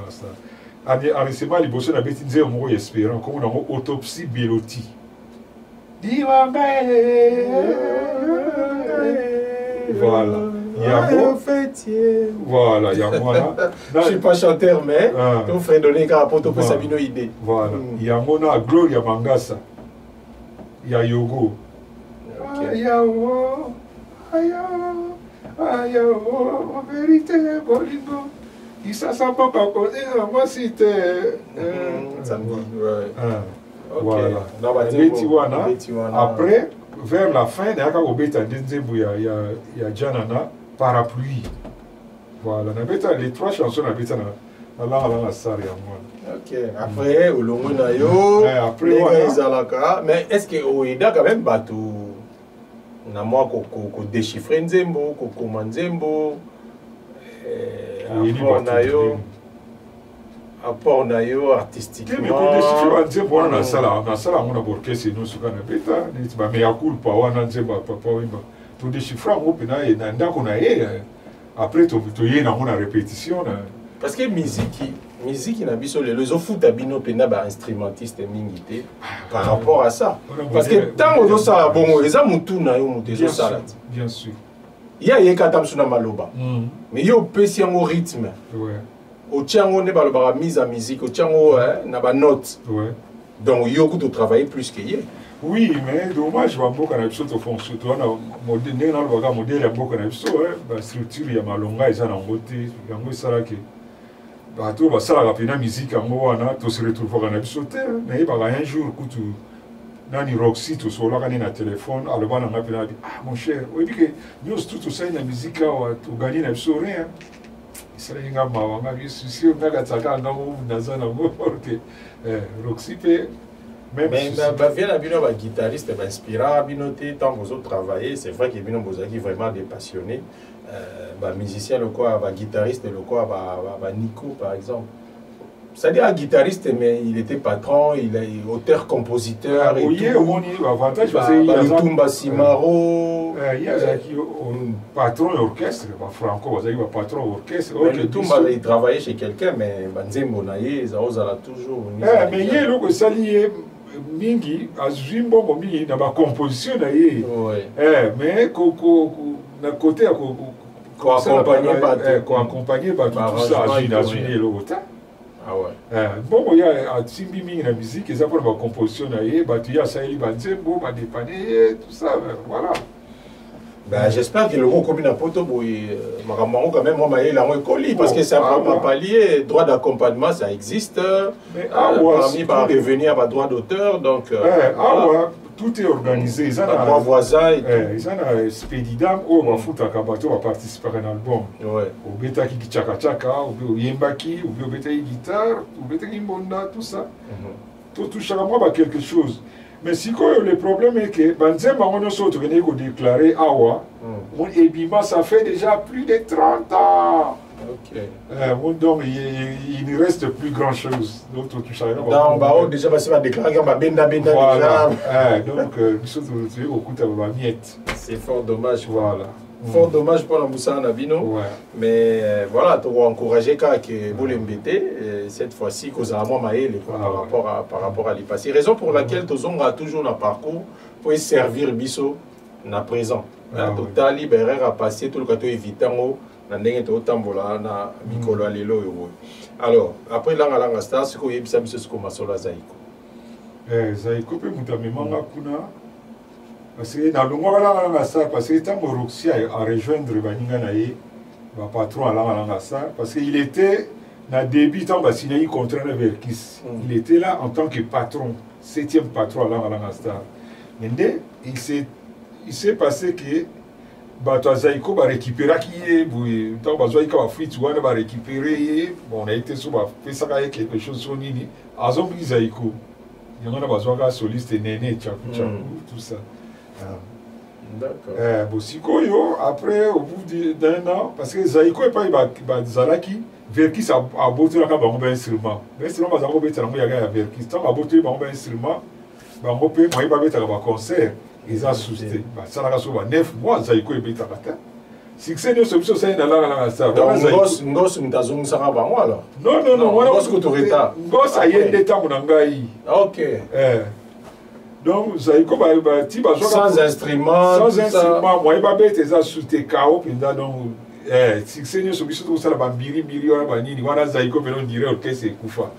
star. Récemment, les bossons na beti, nzé, on espérant, comme on a autopsie Beloti. Voilà. Voilà, il y a moi là. Je ne suis pas chanteur, mais tu fais donner qu'à Poto pour Sabino idée. Voilà. Il y a mon Gloria Mangasa. Il y a Yogo. Ayawo, en vérité, Bolingo. Il s'en sent pas côté, moi c'était. Voilà. Après, vers la fin, il y a Janana. Parapluie. Voilà, les 3 chansons na beta na la sari ya mwana. OK, après au longo na yo, après voilà. Mais est-ce que oida quand même bato na moi ko déchiffrer nzembo, ko komanzembo apport na yo artistiquement. Mais ko déchiffrer nzembo na sala on a orchestre nous suka na beta, ni ba me yakul pa wana nzembo papa wimba. Tu déchiffres un peu na ndako na ye après tu y na mona répétition parce que musique na biso les foot abino pena ba instrumentiste mingité par rapport à ça parce que tant ozo sala bongo eza mutu na yo mutu ezo sala bien sûr ya yekata msuna maloba mais yo pesi yango rythme au tiango ne balobara mise en musique au tiango na ba note donc yo ko travailler plus que hier. Oui, mais dommage, je vois beaucoup de choses au fond. Surtout, on a un modèle, beaucoup de choses, la structure, il y a malonga, il y a un côté, il y a un salaire qui. Tout va ça, la musique, on a tout se retrouve dans la sauté, mais il y a un jour, quand tu as Roxy, tu as un téléphone, alors on a dit, ah mon cher, oui, que nous, tout ça, la musique, tu gagnes la sauté, rien. C'est un peu mal, je suis sûr que tu as un Roxy, mais bien la guitariste inspirant binoté tant que vous travaillez c'est vrai que bien vous avez vraiment des passionnés musicien le quoi guitariste le quoi Nico par exemple c'est-à-dire un guitariste mais il était patron il est auteur compositeur et oui tout avantage Tumba Simaro il y a patron orchestre Franco vous avez patron orchestre le Tumba il travaillait chez quelqu'un mais Nzembo naye ça a toujours mais il y a le sali mingi azwimbo mingi na ba composition na ye mais na côté ko accompagner ba tout ça azwini l'autre ah ouais bon il y a atimbi mingi na musique et ça pour ba composition na ye ba tu ya saili ba nzembo ba dépanner tout ça voilà J'espère que le mot commune à Poto, quand même, parce que c'est un palier, droit d'accompagnement, ça existe. Parmi par revenir à droit d'auteur, donc. Tout est organisé. Ils ont droit voisin et tout. Ils ont un Spedidam où on va foutre un cabato, on va participer à un album. Au bêta qui tchaka tchaka, au yembaki, au bêta guitare, au bêta gimbonda, tout ça. Tout chaque mois quelque chose. Mais si le problème est que Banzema on a déclaré Awa, mon Ebima ça fait déjà plus de 30 ans. Donc il ne reste plus grand chose. Donc déjà parce que déclaré voilà. Donc c'est fort dommage. Voilà. Fort dommage pour la Moussa Nabino. Mais voilà, tu vas encourager que vous l'embêtez cette fois-ci cause à moi par rapport à l'IPASI. Raison pour laquelle tu as toujours un parcours pour servir Bisso na présent. Total libéré à passer tout le cas évitant na mikolo alelo. Alors après là la star ce que yebisa biso ce que masola Zaiko. Zaiko pe mutamemanga kuna parce que na longo la star parce que tant Roxy a rejoindre baninga nae ba patron ala la star parce qu'il était na début tant ba signé contrat avec Kiss. Il était là en tant que patron, 7e patron ala la star. Mais il s'est passé que Bato Zaiko va récupérer qui est, tant Bazoïka va fuir, tu va récupérer, bon, on a été sur fait ça quelque chose sur Nini, Azombi Zaiko, il y en a besoin d'un soliste Néné, Tchakou, tout ça. D'accord. Bon, Sikoyo, après, au bout d'un an, parce que Zaiko est pas Zalaki, Verkis a botté la carte d'un instrument. L'instrument va s'en remettre à la Verkis, tant a botté un instrument, va remettre un concert. Ils ont souscrit. Ça n'a pas 9 mois, Zaiko est bêta. Si c'est une solution, c'est une langue. Donc, Ngos, Mtazung Saraba, alors. Non, Ngos Koutoureta. Ngos a eu des temps Nangaï. Ok. Donc, Zaiko va sans instrument. Sans instrument, moi, il va bêter ça sous tes chaos. Donc, si c'est une solution, tout ça, la bambiri, million, banini, voilà, Zaiko, mais on dirait que c'est Koufa.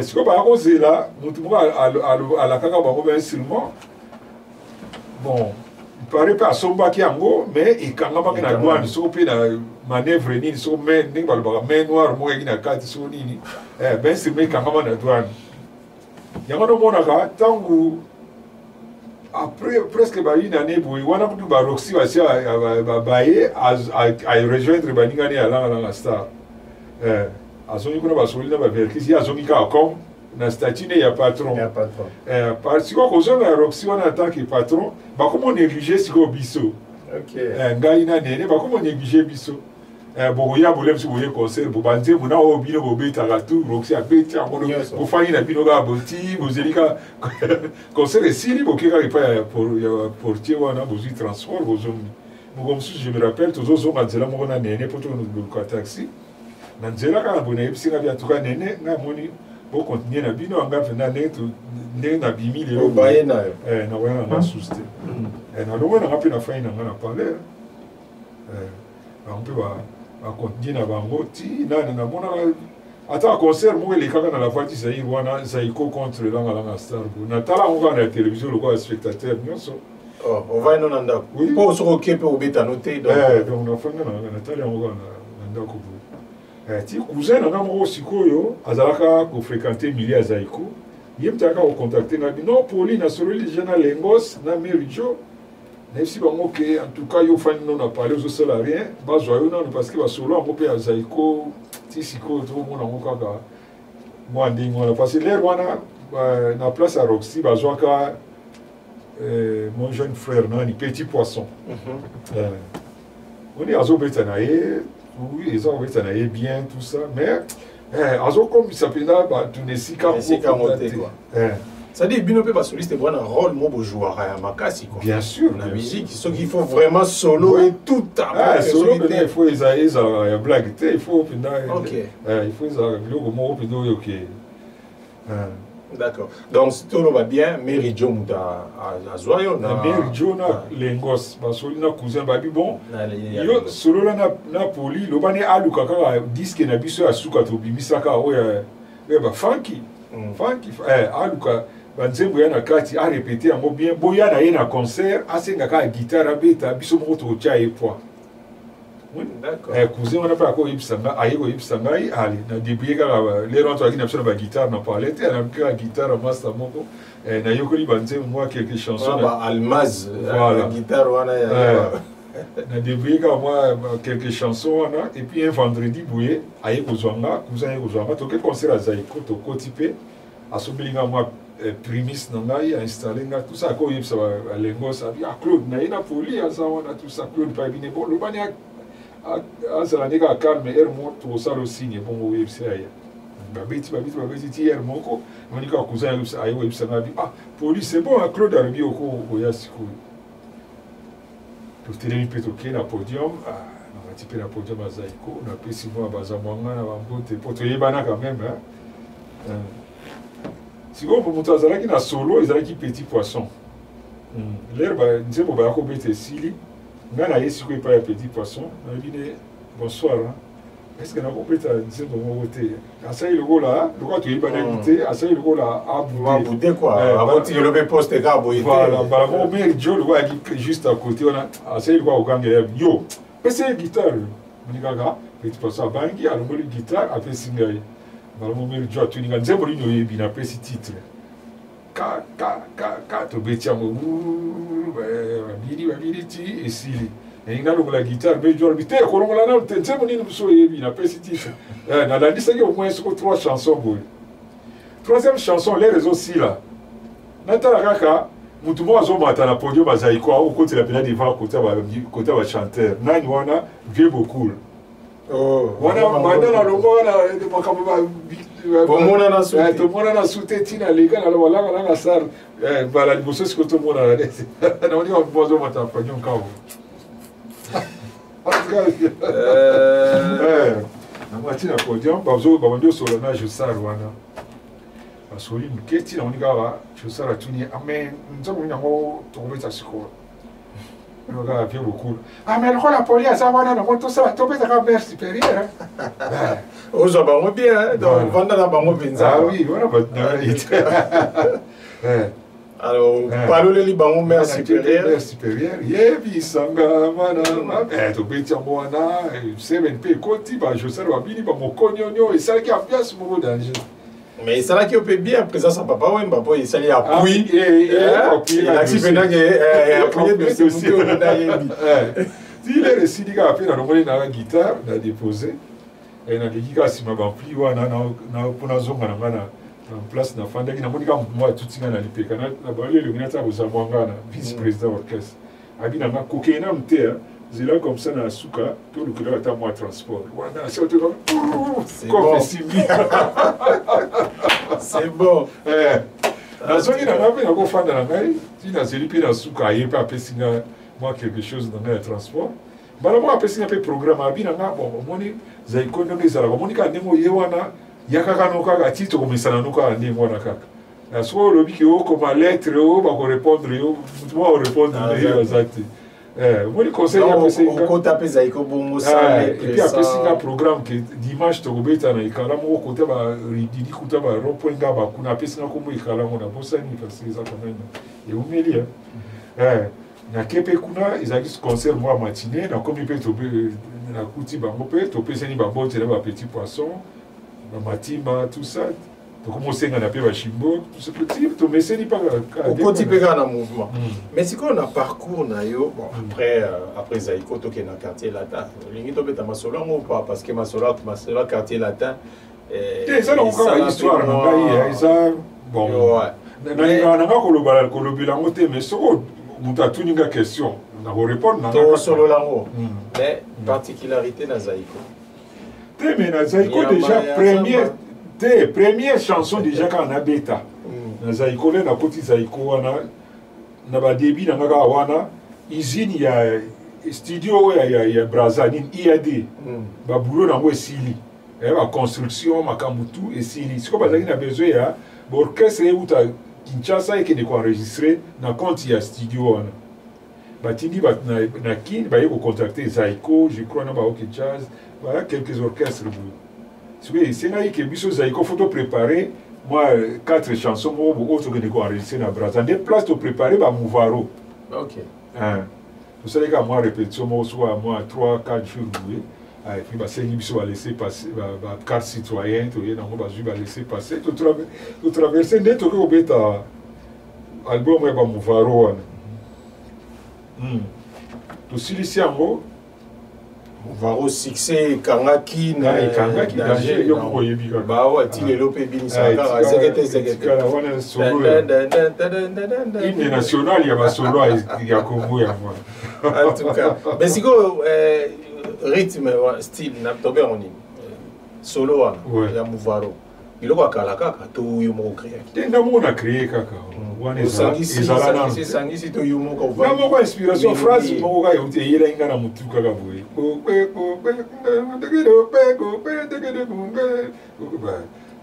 Si on va arroser là, nous trouvons à la caca, on va instrument. Bon, il paraît pas à son bac yango, mais il quand même na douane, so pe na manœuvre ni so men ni balba men noir mo na carte so ni ben c'est mais quand même na douane. Yango no mona ka tangu après presque une année boy wana bu ba Roxy va sia ba baye à rejoindre baninga ni ala la star. Azoni kuna ba solina ba verkisi azoni ka comme na statut il y a patron. Il y a patron. Parce que quand on a Roxy en tant que patron, bah comment négliger ce qu'on biso. Ok. Gars il a né, bah comment négliger biso. Bon il y a problème si vous voulez concert, vous bandez, vous n'avez pas bino bobé taratu, Roxy a pété en mode, vous faites une bino ga boti, vous allez ka concert est si libre qu'il y a pas pour tirer ou un besoin transport, vous hommes. Moi comme si je me rappelle, tous les hommes anzela moi on a né pour tout le taxi. Nanzela quand on est ici, on a bien tout cas né, on a moni. Pour continuer na bino anga fena na bimi le o baye na na wana na suste na longo na pe na faina na parler on peut va continuer na bango ti na mona ata concert mo le kaka na la voix Zaïr wana Zaiko contre la star na tala on va na télévision le quoi spectateur nyonso on va non anda pour se occuper au beta noté donc na fanga na tala on va na ndako ti cousin na ngamo sikoyo azalaka ko fréquenter milieu Zaiko yemtaka ko contacter na non Pauline na solo les jeunes Lengos na Merijo na si bango que en tout cas yo fani non a parlé aux salariés ba joyeux non parce que ba solo en pe Zaiko ti sikoyo tout monde en kaka moi ndingi on a passé l'air wana na place à Roxy ba joaka mon jeune frère nani petit poisson on est azo betanaye. Oui, ils ont bien tout ça, mais comme il s'appelle là, tu n'es si qu'à monter. Ça dit, Bino peut pas soliste un rôle pour jouer à Makasi. Bien sûr. La musique, ce qu'il faut vraiment solo et tout à solo, il faut les blagues, il faut d'accord. Donc, si tout va bien, Mary John à Zoyo. Mary John a Lengos, parce que na cousin babi bon. Yo solo la na poli, lo bane alu kaka disque na biso asuka to bimisaka o ya ba funky. Funky alu ka banzembo ya na kati a répété yango bien boya na ye na concert asengaka guitare abeta biso moko tokotya ye poids cousin wana mpe akoyebisa ngai aye koyebisa ngai ale na débrouye kaka lero wana tozalaki na biso na baguitare na parle te anamiki kaka guitare master moko nayokoli banzembo mwa quelques chansons almaz guitare wana na débrouye kaka mwa quelques chansons wana et puis un vendredi boye aye kozwa nga cousin aye kozwa nga toke concert ya Zaiko tokoti mpe asombeli nga mwa primis na ngai ainstalle nga tout ça akoyebisa balengos abi Claude naye na poli aza wana tout ça Claude pa bine bon lobani azala nde kaka calme ere moko tokosala osigne bongo oyebisa ya babeti ti ere moko moni kaka cousin aye oyebisa nga abi poli c'est bon Claude alobi oya sikoyo totelemi mpe tokei na podium nakati mpe na podium ya Zaiko napesi mwa bazamwanga na bambote mpo toyebana quand même sikoyo moto azalaki na solo ezalaki petit poisson lere nzembo baya kobeta esili ngai naye sikoyo epai ya petit poisson nayebi ne bonsoir estce nakobeta nzembo moko te asali lokola toyebanaki te asali lokola abude elobe poste ka aboye voilà mbala moko mare jo lokola yaki juste à côté wana asali lokola kokangela yo pesa ye guitare moni kaka petit poisson abangi alongoli guitare apesi ngai mbala moko mare jo atuninga nzembo nini oyebi napesi titre ka tobeti yango babili ti esili nga longola guitare mpe jo alobi te kolongola nano te nzembo nini mosu oyebi napesi titre nalandisaki au moins soko 3 chansons boye 3e chanson lere ezosila natala kaka mutu moko azomata na podium Zaiko okotela mpena devant kote ya bachanteur nani wana vieux bokul wana banda na longo wana makambo tomonana su te ntina leka na lobalangalanga sar mbala liboso siko tomonana nete naoni makambo azomata na podium kao namati na podium babandi osola na josar wana basoli moke ntina moni kaka josar atuni ame nzambo nini yango tokobeta sikoyo kaka vie bokulu mais lokola poli aza wana nango tosala tobetaka mare supérieure ozwa bango bien donc vanda na bango mpenza oui wana alors paloleli bango mare supérieure yebisanga mana tobeti yango wana semaine mpe ekoti bajosar babini bamokonyonyo esalaki ambiance moko danger mais esalaki yo mpe bien présence ya papa wemba mpo esali appui elaki mpenake appuye dossier moto oyo nayebi ti lere esili kaka mpe nanongoli naka guitare na dépose naleki kaka nsima bampli wana mpo nazonga na nga na place nafandaki namoni kaka motu moko atuti nga na lipeka na balelongi natala kozambwa nga na vice président orchestre abi na nga kokei nanu te zela comme ça na suka to lukelaka ata mwa transport wana nasi otoka kofe esimbi c'est bon nazongi na nga mpe nakofanda na ngai ti nazeli mpe na suka aye mpe apesi nga mwa quelque chose na ngai ya transport mbala moko apesi nga mpe programme abi na nga bon omoni Zaiko ndenge ezalaka omoni kaka ndenge oye wana ya kaka no kaka ti tokomesana no kaka ndenge wana kaka soki olobi ke okoma lettre oyo bakorépondre yo motu moko akorépondre nde yo aza te omoni conseil okota mpe Zaiko bongo epuis apesi nga programme ke dimanche tokobeta na ekala moko kota baridili kuta baropoint nga bakuna apesi nga kombo ekala ngo nabosani parce eza quand même eumeli nake mpe kuna ezalaki concert mwa matine nakomi mpe nakuti bango mpe topesani babote na bapetit poisson bamatimba tout ça tokomosengana mpe bashimbo tomeseni okoti mpe kaka na mouvement mais sikoyo na parcours na yo bon après Zaiko tokende na quartier latin olingi tobeta masolo yango pa parce que masolo ya quartier latin eza nakokaka histoire na ngai eza bon nalingaka nanga kolobela yango te mais soko moto atuni nga question nakorépondre nanga tosolola yango mais particularité na Zaiko te mais na Zaiko déjà première chanson déjà kaka na beta na Zaiko le nakoti Zaiko wana na badebi na nga kaka wana usine ya studio ya Braza nini IAD babulo nango esili baconstruction makambo tu esili sikoyo bazalaki na besoin ya baorchestre euta Kinshasa ekende koenregistre na compte ya studio wana batindi na kini baye kocontacte Zaiko je crois na baoke jazz voilà quelques orchestres boye sikoyo esengaki ke biso Zaiko faut topréparer moi 4 chansons autres que nous enregistré dans Brazza des places de préparer par Mouvaro. OK. Vous savez qu'à moi répétition moi soit moi 3 4 jours oui. Et puis c'est une va laisser passer carte citoyenne to donc va laisser passer tout traverser des to que beta album ba Mouvaro. To siliciango Mouvaro succès Kangaki na Kangaki danger yo ko yebi ka ba wa ti lelo pe binisa ka zegete kala wana solo hymne national ya ba solo ya Congo ya moi en tout cas mais siko rythme style na tobe on solo ya Mouvaro biloko akala kaka to yo mo créer tenda mo na créer kaka wana ezala na sangisi to yo mo ko va mo ko inspiration phrase mo ko yote yela inga na mutu kaka boye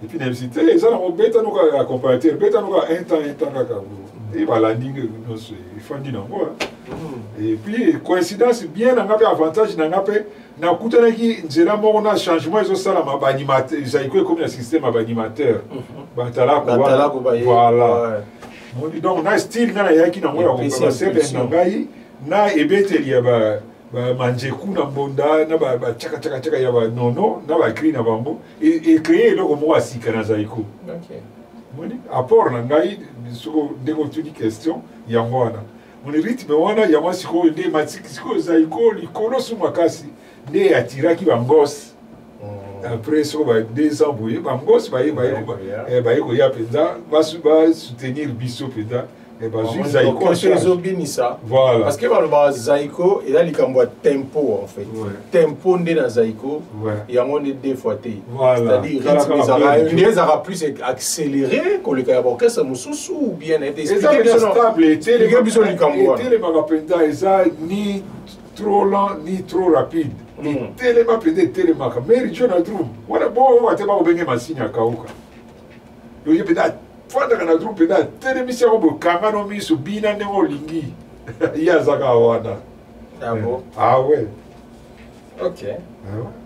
et puis même si ça na beta no ka accompagner beta no ka un temps kaka et va landing no se fandi na moi et puis coïncidence bien na ngape avantage na ngape na kutana ki nzela moko na changement ezo sala ma animateur zaiko comme un système ba animateur batala ko voilà donc na style na yaki na ngora ko sebe na ngai na ebeteli ya ba manjeku na mbonda na ba chaka ya ba nono na ba clean na bango et créer le comme asika na zaiko. OK. Moni apport na ngai soko ndeko tuni question ya ngwana mon rythme wana ya masiko nde matiki siko zaiko likolo su makasi nde atiraki bangos après so ba 2 ans boye bangos ba ko ya penda ba soutenir biso penda et ba zu zaiko so binisa voilà parce que ba zaiko il a likambo tempo en fait tempo nde na zaiko ya ngone deux fois té c'est-à-dire rythme les aura plus accéléré que le cas orchestre mususu ou bien expliquer stable télé biso likambo télé ba penda eza ni trop lent ni trop rapide tellement peut-être tellement mais Richard na drum wana bon wa te ba obenge masinya kauka yo ye peut-être fanda kana drum peut-être télémission ko kanga no miso bina ne olingi ya zaka wana bon ah ouais OK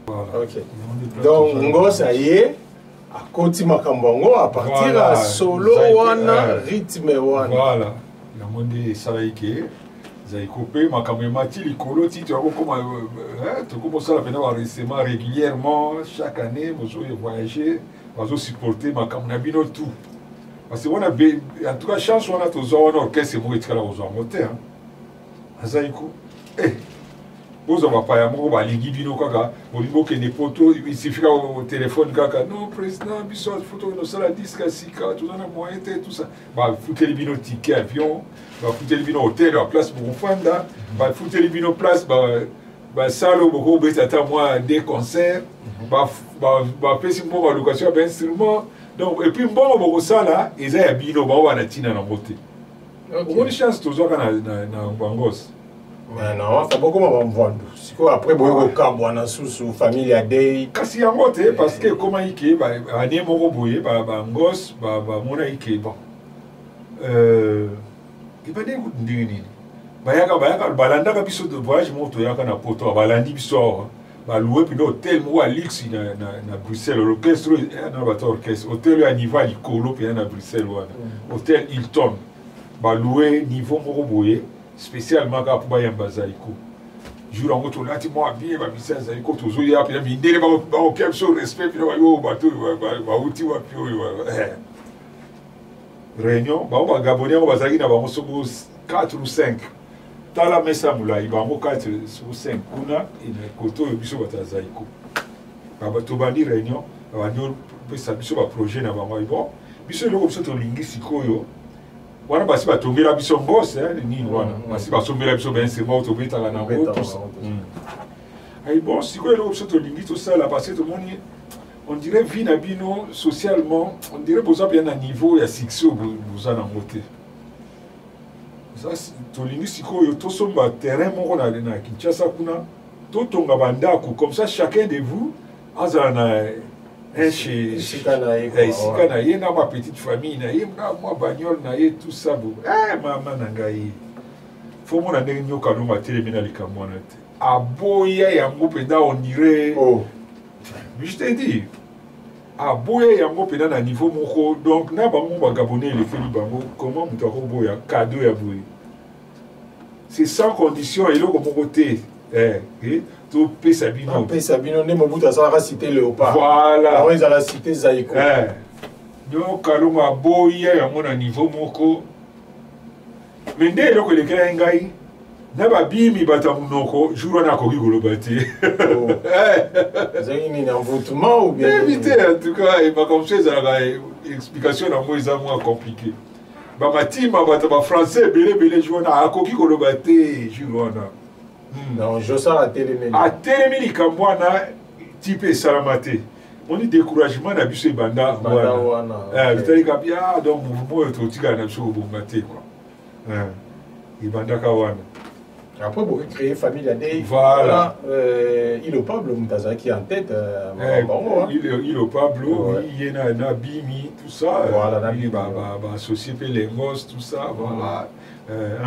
voilà OK donc ngo ça y est à koti makambongo à partir à solo wana rythme wana voilà la monde salaike zaiko pe makambo mati likolo ti to comme to commence à faire récemment régulièrement chaque année mozo voyager mozo supporter makambo na bino tout parce que on a en tout cas chance on a tous on orchestre mo etikala ko zo moteur zaiko bozo va pas ya mo ba ligi bino kaka bolimbo ke ne poto il suffit au téléphone kaka non président biso photo no sala disque sika tout na moyen tout ça ba fouter bino ticket avion ba fouter bino hôtel à place pour fanda ba fouter bino place ba salo boko beta ta moi des concerts ba pesi mo ba location d'instruments donc et puis bon boko sala eza ya bino ba wana tina na moté on chance toujours na bangos. Mais non, ça beaucoup m'a vendu. Si quoi après boyo kabwana sous famille a day. Kasi yango te parce que comment ike ba ane moko boye ba ngos ba mona ike bon. Ibane ndini. Bayaka balanda ka biso de voyage moto yaka na poto balandi biso ba louer puis hôtel mo Alix na Bruxelles l'orchestre na ba orchestre hôtel à niveau likolo puis na Bruxelles wana. Hôtel Hilton. Ba louer niveau moko boye. Spécialement pour Bayamba Zaiko. Jour en retour, là, tu m'as bien, ma mission Zaiko, tu as dit, puis il y a un peu de respect, puis il y a un bateau, réunion, on va Gabonais, on va Zagui, on va 4 ou 5. Dans la messe à Moula, il va 4 ou 5. On a une côte, il y a Zaiko. On va tout bandi réunion, on va nous faire un projet, on va voir, bon, il y a un peu de linguistique. Wana basi batongela biso ngose nini wana basi basomela biso ben c'est mort obeta na tout ça. Ay bon si quoi l'option to lingi tout ça là parce que tout le monde on dirait vie na bino socialement on dirait besoin bien à niveau ya succès vous en moté. Ça to lingi siko yo to somba terrain moko na Kinshasa kuna to tonga bandako comme ça chacun de vous azana chez Sikana ye na ma petite famille na ye na moi bagnole na ye tout ça bo maman na ngai faut mon ndenge nyoka no matele mina likambo na te aboya yango penda on dirait je t'ai dit aboya yango pena na niveau moko donc na bango ba gabonais le feli bango comment muto ko boya cadeau ya boye c'est sans condition et loko moko te to pesa bino ne mobuta ça va citer léopard voilà ouais ça la cité Zaïko donc kalonga boya yango na niveau moko mais nde loko le kala ngai na babimi bata munoko jour na ko goloba te zani ni envoûtement ou bien éviter en tout cas et pas comme ça la explication na moi ça moins compliqué ba matima bata ba français belé jour na ko goloba te jour na non je ça a télémé likambwana type salamate on dit découragement na biso banda wana vitali kabia donc mouvement to tika na biso bombate quoi ibanda ka wana. Après, vous créez famille AD. Voilà. Il au Pablo Mutaza qui est en tête. Il au Pablo, il y a Nabimi, tout ça. Voilà, il va associer les gosses, tout ça. Voilà.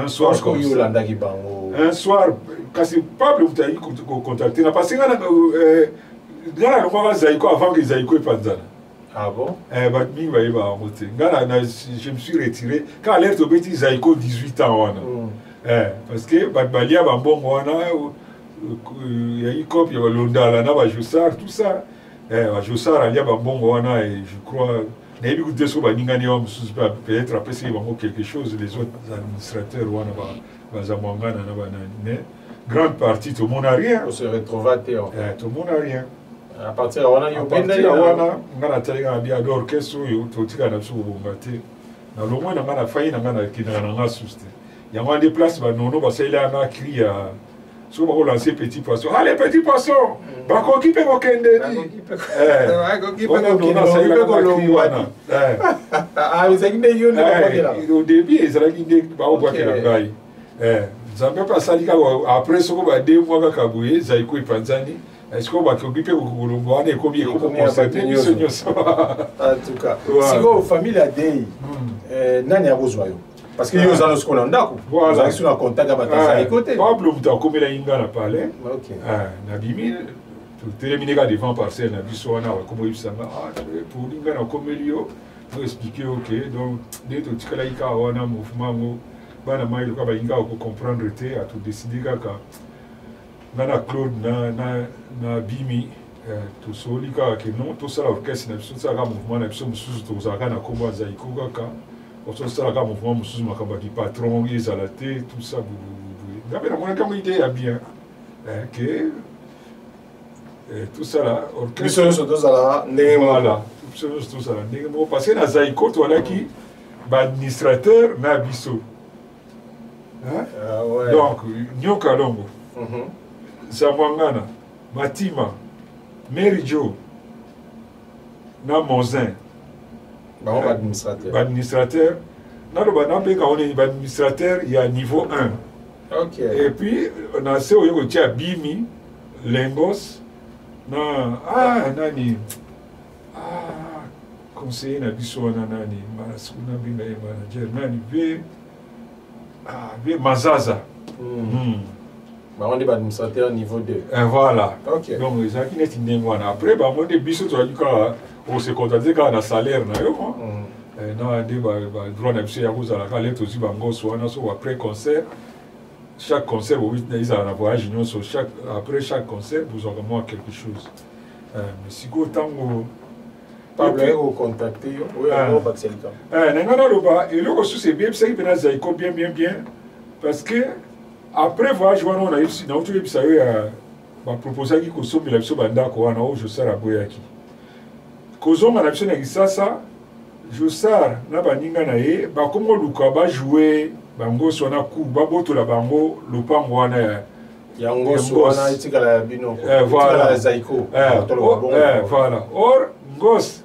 Un soir. Un soir, quand c'est Pablo Mutaza qui contacté, parce que avant que Zaïko et Panzana. Ah bon? Je me suis retiré. Quand l'ère de Betty Zaïko, 18 ans. Parce que Balia Bambon, il y a eu copie, il y a Londala, Jossar, tout ça. Jossar, il y a Bambon, et je crois, peut-être après, c'est quelque chose, les autres administrateurs, grande partie, tout le monde n'a rien. On se retrouve à terre. Tout le monde n'a rien. À partir de là, il y a l'orchestre, il y a il y a des places, non, parce qu'il y a un cri à. Si on va lancer petit poisson, allez petit poisson, bako qui peut m'occuper au début, ils ont dit après ce qu'on va dire, moi, Kaboué, Zaïko et Panzani, est-ce qu'on va s'occuper au Colombo et combien on concerté en tout cas, si vos familles a des nani a besoin. Parce que nous avons ce qu'on a d'accord. Nous avons un contact avec Zaïko. Pablo, vous avez comme il a une gana parlé. Ok. Nabimi, tout terminé à devant parcelle, Nabiswana, comme il s'en va. Pour une gana comme il pour expliquer, ok, donc, dès que tu as un mouvement, bana mai le kaba inga ko comprendre te a tout décider kaka na Claude na Bimi to solika que non tout ça l'orchestre na biso ça ka mouvement na biso mususu to zaka na komba Zaïko kaka on se ça ka mouvement mususu makamba di patron ezalate tout ça ngabe na mona kama idée ya bien que tout ça là orchestre biso to ça ndenge voilà tout ça là ndenge mo parce que na Zaïko to ala ki ba administrateur na biso. Donc, Nyoka Longo, Zamwangana, Matima, Mary Jo, na Monzin. Administrateur. On est administrateur, il y a niveau 1. Ok. Et puis, on a ce qui est Bimi, Lengos, Nani. Conseiller Nabiswana Nani, Marasuna Bima manager, Nani, Mazaza. On est administrateur niveau 2. Voilà. Ok. Donc, les gens qui sont nés après, on est bis on se contente quand on a salaire. Après concert, chaque concert, ils ont un voyage. Après chaque concert, vous aurez moins quelque chose. Mais si vous avez contacté, oui, et le ressource est bien, c'est bien, bien, parce que après voyage, on a eu aussi, on a proposé qu'il consomme la biso banda ko wana o Jossar aboyaki. Kozonga na biso na kisasa, Jossar na baninga na ye, ba komo luka ba jouer bango sona ku ba botola bango lopango wana ya ngoso wana itikala bino. Voilà. Zaïko. Voilà. Or ngos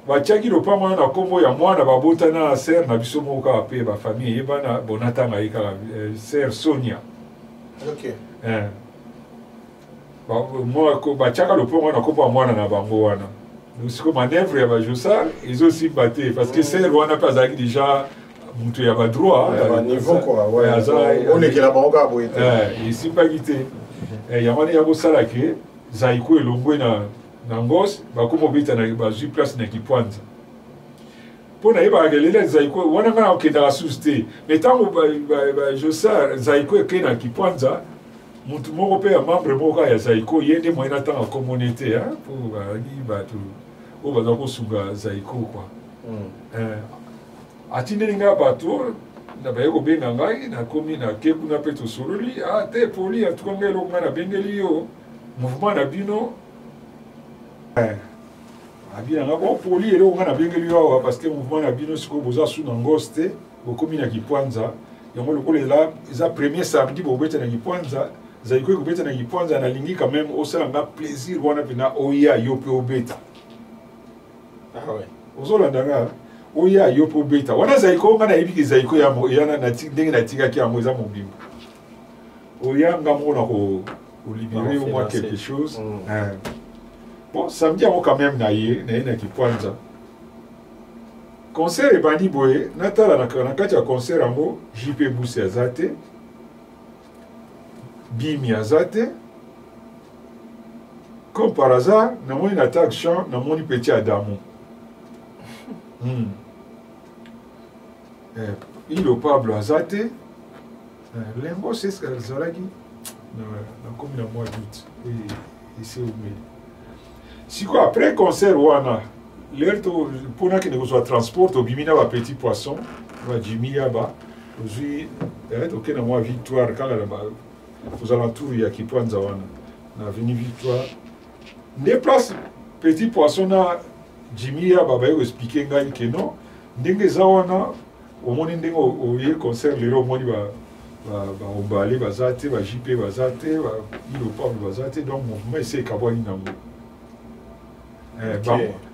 batiaki lopango na kombo ya mwana babotana na ser na biso moko kaka pe bafamille yebana bonatanga ye kaka ser Sonia. Ok. Batiaka lopango na kombo ya mwana na bango wana. Siko manœuvre ya bajossar ezosimba te parce que ser wana mpe azalaki déjà moto ya badroit niveau quoi olekela bango kaka boye te esimbaki te yango wana ya kosala ke Zaïko elongwe Nangos, bakumo bita na bazui place na Kipwanza. Pona yeba gelele Zaiko, wana ngana okenda la susté. Mais tango Josa Zaiko ke na Kipwanza, mutu moko pe membre moko ya Zaiko yende moyena tanga communauté hein pour ni batu o bazako sunga Zaiko quoi. Atindelinga batu na bayeko benga ngai na komi na kebu na peto sololi te poli atukonga eloko na bengeli yo mouvement na bino abina nga bon poli eloko na bengeli yo parce que mouvement na bino siko boza suna ngoste bokomi na Kipwanza yango lokolo ela eza premier samedi bobeta na Kipwanza Zaiko beta na Kipwanza na lingi quand même osala nga plaisir wana pena oya yo pe obeta ouais ozolanda nga oya yo po beta wana Zaiko nga na ebiki Zaiko ya mo yana na ndenge na tika ki amoza mobimba oya nga mona ko libérer au moins quelque chose bon samedi on quand même na Kipwanza concert e bani boye natala na kati ya concert ango JP Bousse azate Bimi azate comme par hasard na moni na tag chant na moni Petit Adamo il au Pablo azate lengo c'est ce qu'elle zalaki na comme na mois d'août et c'est au milieu si quoi après concert wana l'erto pour na que ne soit transport au bimina ba petit poisson va Jimmy Yaba aujourd'hui ok na mois Victoire quand là bas aux alentours il y a Kipwanza wana na avenue Victoire des places petit poisson na Jimmy Yaba ba expliquer ngai que non ndenge za wana au moni ndenge oye concert lelo moni ba ombali bazate ba JP bazate ba ilo Pablo bazate donc mouvement c'est kabwani nango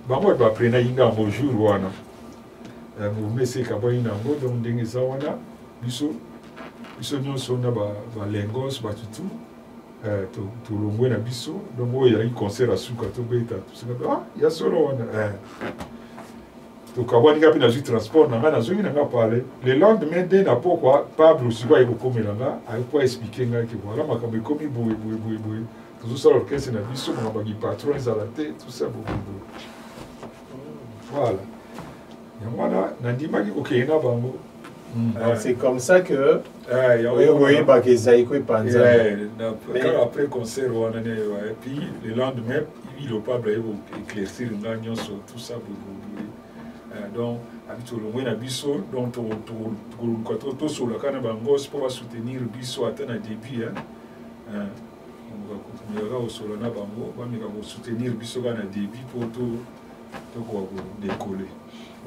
bango ba prena inga bonjour wana mouvement c'est kabwani nango donc ndenge za wana biso nyonso na ba lengos ba tutu to longwe na biso donc oyo ya concert asuka to beta tout ça ya solo wana to kabwani ngapi na transport na ngana zongi nga parler le lendemain de na pourquoi Pablo sikwa ikokomela nga ayo expliquer nga que voilà makambo ikomi boye tout ça l'orchestre na biso makambo gi patron za la tête tout ça boye voilà yamana na ndimaki okena bango c'est comme ça que oui ba que Zaiko Panza après concert wana ne et puis le lendemain il au Pablo éclaircir nga nyonso tout ça boye donc habito longwe na biso donc to sur la kana bango pour soutenir biso atteint na début on va au solo na bango ba mi ka soutenir biso na début pour to ko décoller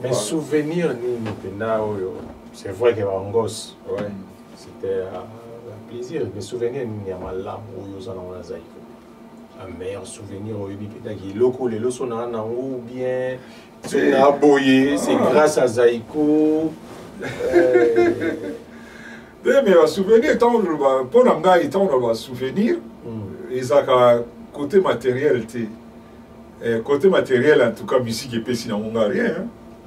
mais souvenir ni pena c'est vrai que bangos ouais c'était un plaisir mais souvenir ni ya malamu oyo za na Zaiko un meilleur souvenir au bipeda qui loko les leçons na ou bien c'est grâce à Zaiko. Mais un souvenir, pour l'anga, il va souvenir. Ils ont côté matériel. Côté matériel, en tout cas, musique et péci n'a rien.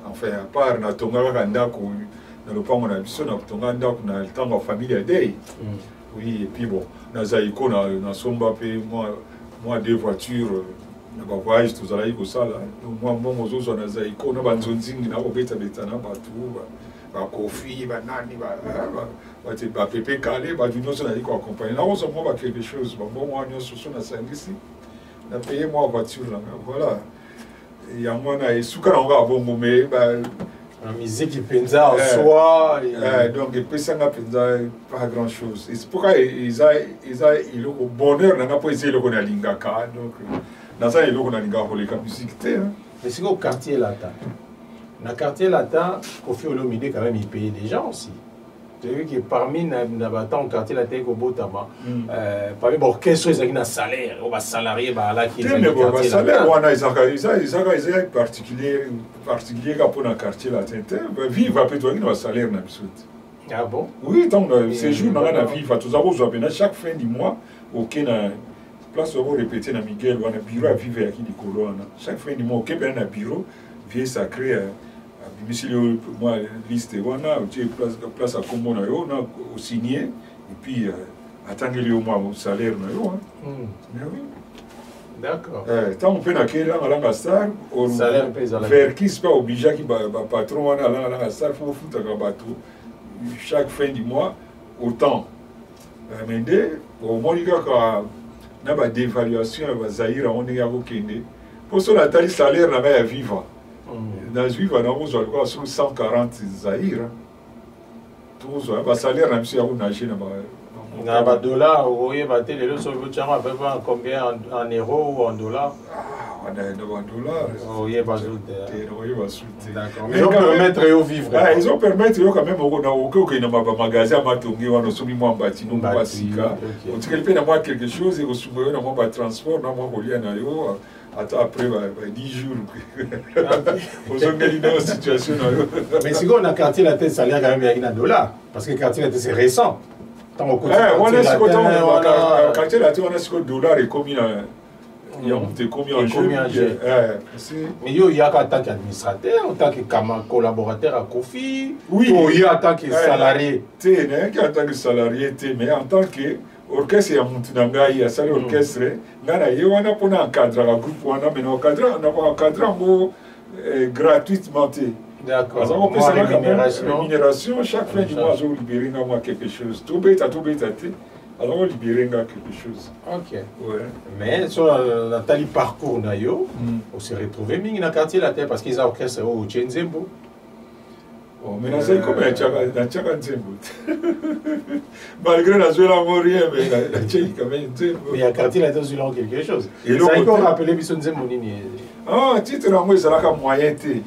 Enfin, à part, na tonga kandako, na le pango na biso na tonga ndako na le temps de famille à day. Oui, et puis bon, na Zaiko na somba pe moi deux voitures. Na ba voyage tous ala iko sala moi mbongo zozo na Zaiko na banzonzingi na obeta betana batu ba kofi ba nani ba te ba pepe kale ba du nyonso na iko accompagner na ozo mo ba quelque chose ba bon moi nyonso so na sangisi na payer moi voiture là voilà ya mona esuka na nga bongo me ba la musique penza en soi donc pesa nga penza pas grand chose et c'est pourquoi ils a il au bonheur na po essayer le na lingaka donc dans ça il y a une musique mais c'est au quartier latin. Dans le quartier latin, Kofi Olomide quand même il payait des gens aussi. Tu as vu que parmi les quartier latin au Botama, parmi les orchestres ils ont un salaire, on va salarier là qui est le quartier latin. On a ils particulier pour le quartier latin. Vivre après toi un salaire na biso. Ah bon? Oui, tant ces jours dans la vie, tous avons chaque fin du mois aucun place où répéter na Miguel ou na bureau à vivre à qui du colonne chaque fin du mois au Québec na bureau vient sacré à monsieur moi liste wana tu place à combo na yo na signé et puis attendre le mois au salaire na yo mais oui D'accord. Tant on peut naquele alanga star Salaire paysan. vers qui c'est pas obligé qui patron wana alanga star faut foutre bateau chaque fin du mois autant. Mais au moins il y a na ba dévaluation ya Zaïre on est à kokende. Pour cela tali salaire na ba vivre. Dans vivre na on quoi sur 140 Zaïre. Tout ça ba salaire na monsieur on a na ba na ba dollars oye ba télé le so chama à peu près combien en euros ou en dollars? On a en dollars. Oye ba zoute. D'accord. Mais on permettre au vivre. Ils ont permettre quand même au na au que na ba magasin matongi wana somi moi bâtiment ba sika. On dit qu'il peut avoir quelque chose et au souvenir na moi ba transport na moi kolia na yo. Attends après 10 jours. Aux une situation. Mais si on a quartier la tête salaire quand même il y a $, parce que quartier la tête c'est récent. On a quartier la tête on a ce dollar et combien il y a combien en jeu. Mais il y a en tant qu'administrateur, en tant que collaborateur à Kofi, oui, il y a en tant que salarié. En tant que salarié, mais en tant que orchestre ya mutu na ngai ya sala orchestre ngana ye wana pona encadrer la groupe wana mais encadrer ngo gratuitement. D'accord. Ça on peut ça rémunération chaque fin du mois je libérer moi quelque chose. Tout bête alors on libérer quelque chose. OK. Ouais. Mais sur Nathalie parcours na yo, on s'est retrouvé mingi na quartier la terre parce qu'ils ont orchestre au Tchenzembo. Oh, mais là, c'est comme un Tchenzembo. Malgré la joie l'amour rien, mais la Tchèque quand même. Mais il y a quartier la terre sur quelque chose. Et ça il faut rappeler Bisson Nzembo nini. Ah, titre en moi ça la moyen té.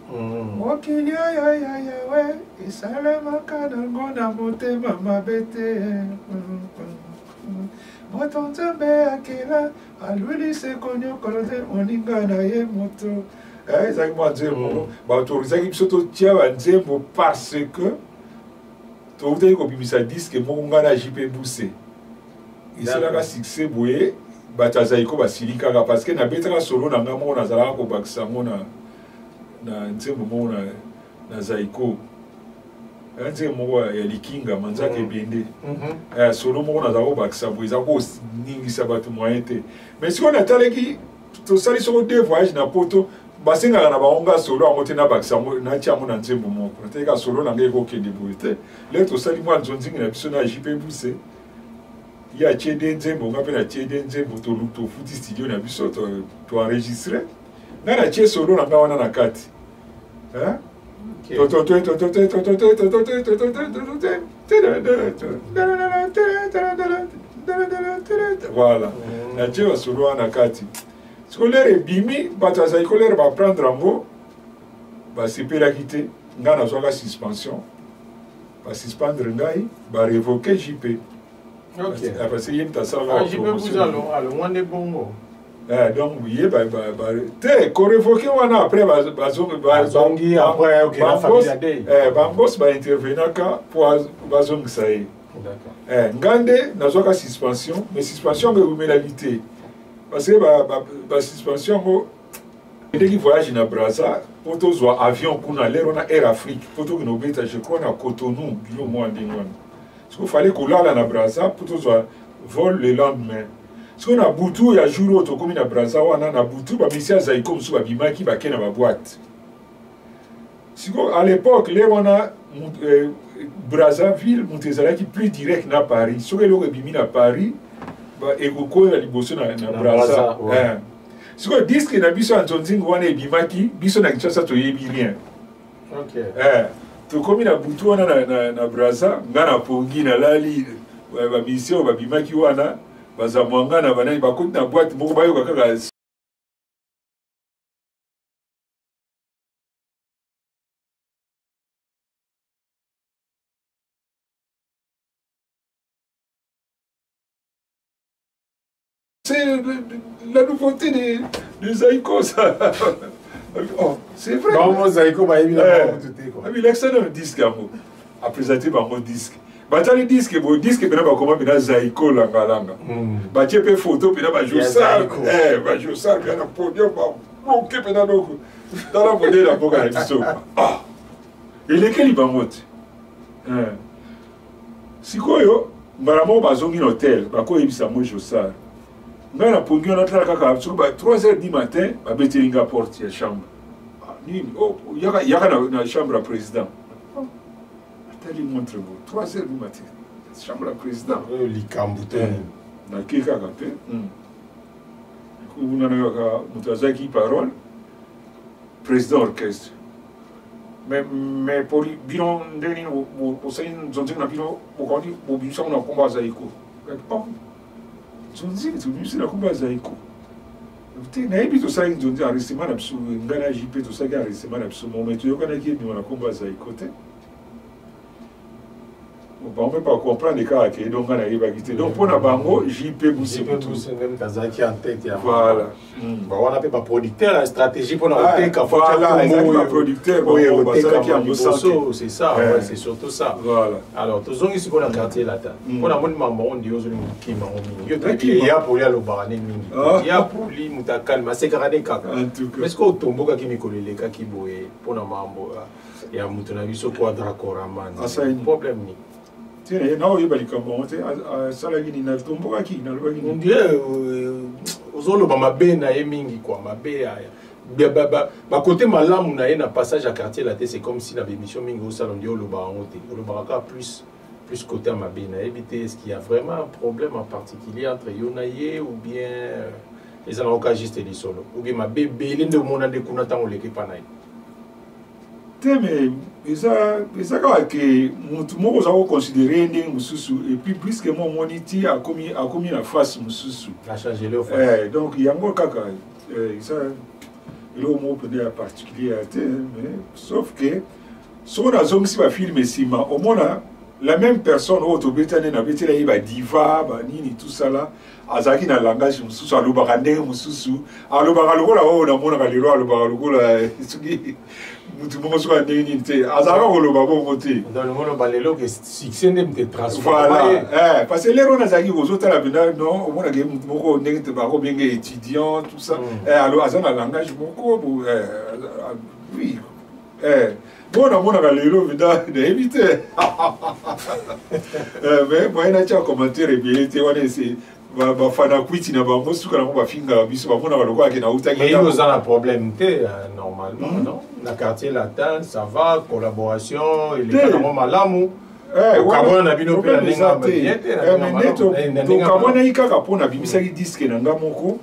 Ok, ouais, et ça le manque dans mon monté maman bête. Moi ton tembe akela, à lui c'est connu colonel oninga na ye moto. Ça moi dire bah autorisé qui surtout tient Nzembo parce que tu as vu comme ça disque mon gars na JP Boussé. Et c'est là que succès boué bah tazaiko basilika parce que na betra solo na ngamo na zala ko bakisa mona na Nzembo mona na zaiko. Nzembo ya likinga manzaka ebende. Solo mona za ko bakisa bouza ko ningi sabatu moyete. Mais si on a taleki to sali sur deux voyages na poto basinga na baonga solo amote na bakisa na tia mona Nzembo moko. Na teka solo na ngeko kende bouete. Le to sali moi nzonzingi na biso na JP Boussé. Il y a Tchédé Nzembo, on appelle Tchédé Nzembo, tu foutu studio na biso, tu enregistré. Na na Tché solo na nga wana na kati. Hein? Voilà. Na Tché solo na kati. Scolaire bimi, bataza scolaire va prendre un mot, va se la quitter, nga na zoa la suspension. Va suspendre ngai, va révoquer JP. Ok. Parce qu'il y a une tasse à l'eau. Je peux vous aller, loin des bons mots. Donc, oui, tu révoqué après, Bazongi, après, ok, la famille a dit. Bambos va intervenir pour Bazongi, ça y est. D'accord. Ngande, n'a pas de suspension, mais suspension, mais vous mettez la vité. Parce que la suspension, dès qu'il voyage dans Brazza, pour tous les avions qu'on a l'air, on a Air Afrique, pour tous nos bêtes, je crois, on a Cotonou, bio moins de moins. Parce qu'il fallait qu'on aille à Brazza pour tous vol le lendemain. Parce qu'on a Boutou, il y a jour où on a Brazza, on a Boutou, mais si on a comme ça, qui va dans la boîte. À l'époque, là on a Brazzaville, Montezala qui est plus direct dans Paris. Si on a à Paris, et on a Liboso dans Brazza. Si on dit que Biso Antonzing, on a Bimaki, Biso n'a pas de rien. Ok. Tu comme na Boutou na Brazza, ngana pongi na lali ba mission ba bimaki wana bazamwanga na bana ba kuti na boîte moko bayo kaka. C'est la nouveauté des Zaïko ça. Oh, c'est vrai. Comment Zaïko va évidemment tout quoi. Mais l'excellent disque a présenté par mon disque. Batali disque bon disque bena ba comment bena Zaïko la galanga. Ba tiepe photo bena ba josa. Ba josa bena podium ba bloqué bena donc dans la modèle la boka na biso. Ah. Et lesquels il va monter. Sikoyo maramo bazongi hôtel ba ko yebisa mo josa. ngai na pongi wana tala kaka soki ba 3h du matin babetelinga porte ya chambre nini yaka na chambre ya président atali montre bo 3h du matin chambre ya président likambo te nakei kaka mpe kunana kaka moto azalaki parole président orchestre mais pour bino ndeni osali nzonzingi na bino bokondi bobimisako na kombo azali ko nzonzingi tobimisi na kombo azali ko te nayebi tosalaki nzonzi enregistrement na biso ngai na jp tosalaki enregistrement na biso mome toyokanaki ebima na kombo azali ko te bango mpe bacomprendre kaka ke donc ngai nayebaki te donc mpo na bango jp busibutu azalaki en tête ya voilà wana mpe baproducteur ya stratégie mpona koteka producteur oyo bazalaki ya liboso c'est ça c'est surtout ça voilà alors tozongi sikoyo na quartier lata mpona moni mambo ondi ozolinga kokima ngo mingi yo ya poli alobaka ne mingi ya poli moto akalma asekaka ne kaka mais sikoyo otombokaki mikolo elekaki boye mpona mambo ya moto na biso quadra coraman problème ni na oyeba likambo yango te asalaki nini natombokaki nalobaki ozoloba mabe na ye mingi kua mabe bakote malamu na ye na passage ya quartier la te c'est comme si na bémission mingi osala ndi olobaka yango te olobaka kaka plus côté ya mabe nayebi te est ce qu'il y a vraiment un problème en particulier entre yo na ye ou bien ezalaka kaka juste lisolo ou bien mabe ebele nde omona nde kuna ntango oleki mpa na ye te mais eza kaka ke motu moko oza koconsidere ndenge mosusu et puis puisque mo omoni ti akomi na face mosusu donc yango kaka eza eloko moko pene ya particulier te mais sauf que soki nazongisi bafilme nsima omona la même personne oyo tobetani nabetela ye badiva banini tout ça là azalaki na langage mosusu alobaka ndenge mosusu alobaka lokola oyo namonaka lelo alobaka lokola soki mutu moko soki andenge nini te azalaka koloba bongo te voilà parce que lero nazalaki kozotala mpena non omonaka ye mutu moko ndenge bakobenge étudiant tout ça aza na langage moko oui bon namonaka lelo mpena nayebi te mais moye natya commentaire ebele te wana ese bafana kwiti na bango suka nango bafingaka biso bamonaka lokola nautaki oza na problème te normalement non na quartier latin ça va collaboration eleka nango malamu okabwana na bino mpe tokabwanaki kaka mpo nabimisaki diske na nga moko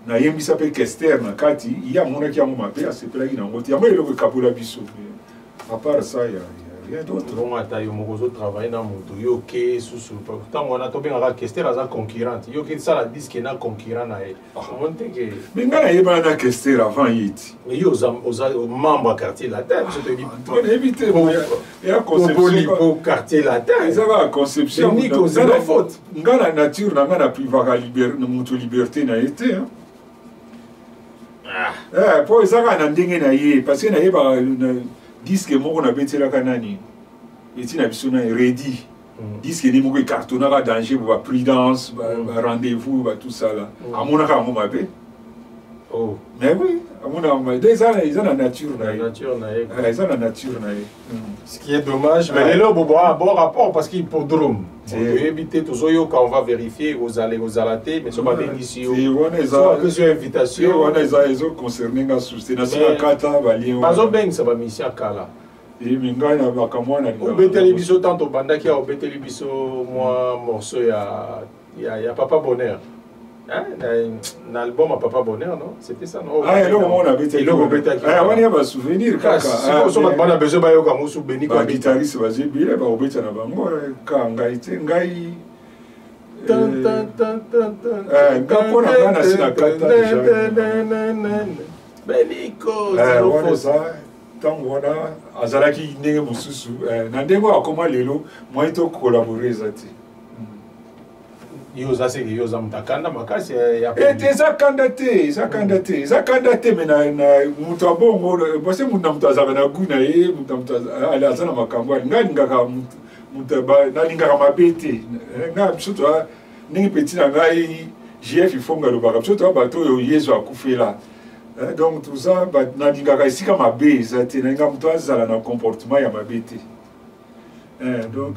nayembisa mpe kester na kati ye amonaki yango mabe asepelaki nango te yango eloko ekabola biso à part ça ya rien d'autre bongo ata yo moko ozotravaille na moto yo ke susu ntango wana tobengaka kester aza concurrente yo ke sala diske na concurrent na ye omoni teke me ngai nayebana na kester avant ye ti yo oza membre ya quartier latin biso toyebi te ya conception quartier latin eza kaka conception ngai na nature na ngai naprivaka moto liberté na ye te mpo eza kaka na ndenge na ye parce que nayebaka diske moko nabetelaka nani eti na biso na redi diske ni moko ecartonaka danger bo baprudence barendez-vous tout ça là amonaka yango mabe mais oui amonaka yango mabe eza na nature na ye eza na nature na ye ce qui est dommage mais lelo boboa bon rapport parce qu'hippodrome toyebi te tozoyoka on va vérifier ozala te mais so babengisi yo apesi yo invitation wana ezoconcerne nga susi nasina kata balien bazobengisa bamisi ya kala mingai na makambo wana obeteli biso tanto obandaki ya obeteli biso mwa morceau ya Papa Bonheur na album à Papa Bonheur, non? C'était ça, non? Ah, et là, on a bêté. Il a bêté. Ah, on y a un souvenir. Si on a besoin de comme sous béni comme guitariste, vas-y, bien, bah, on bêté na bango, quand ngaïté, ngaï. Quand on a sina kata déjà. Benico, c'est ça. Tango wana azalaki ndenge mosusu na ndenge akoma lelo moi to collaborer zati. Yoza seki yoza mtakanda makasi ya eza kandate mena na mutu abongo bose mutu mutu azaka na guna ye mutu azana makambo ngani ngaka mutu na lingaka mabete nga bisoto ndenge petit na ngai JF ifonga lo baka bisoto bato yo yezo akufela donc tout ça na lingaka isika mabe zati na nga mutu azala na comportement ya mabete donc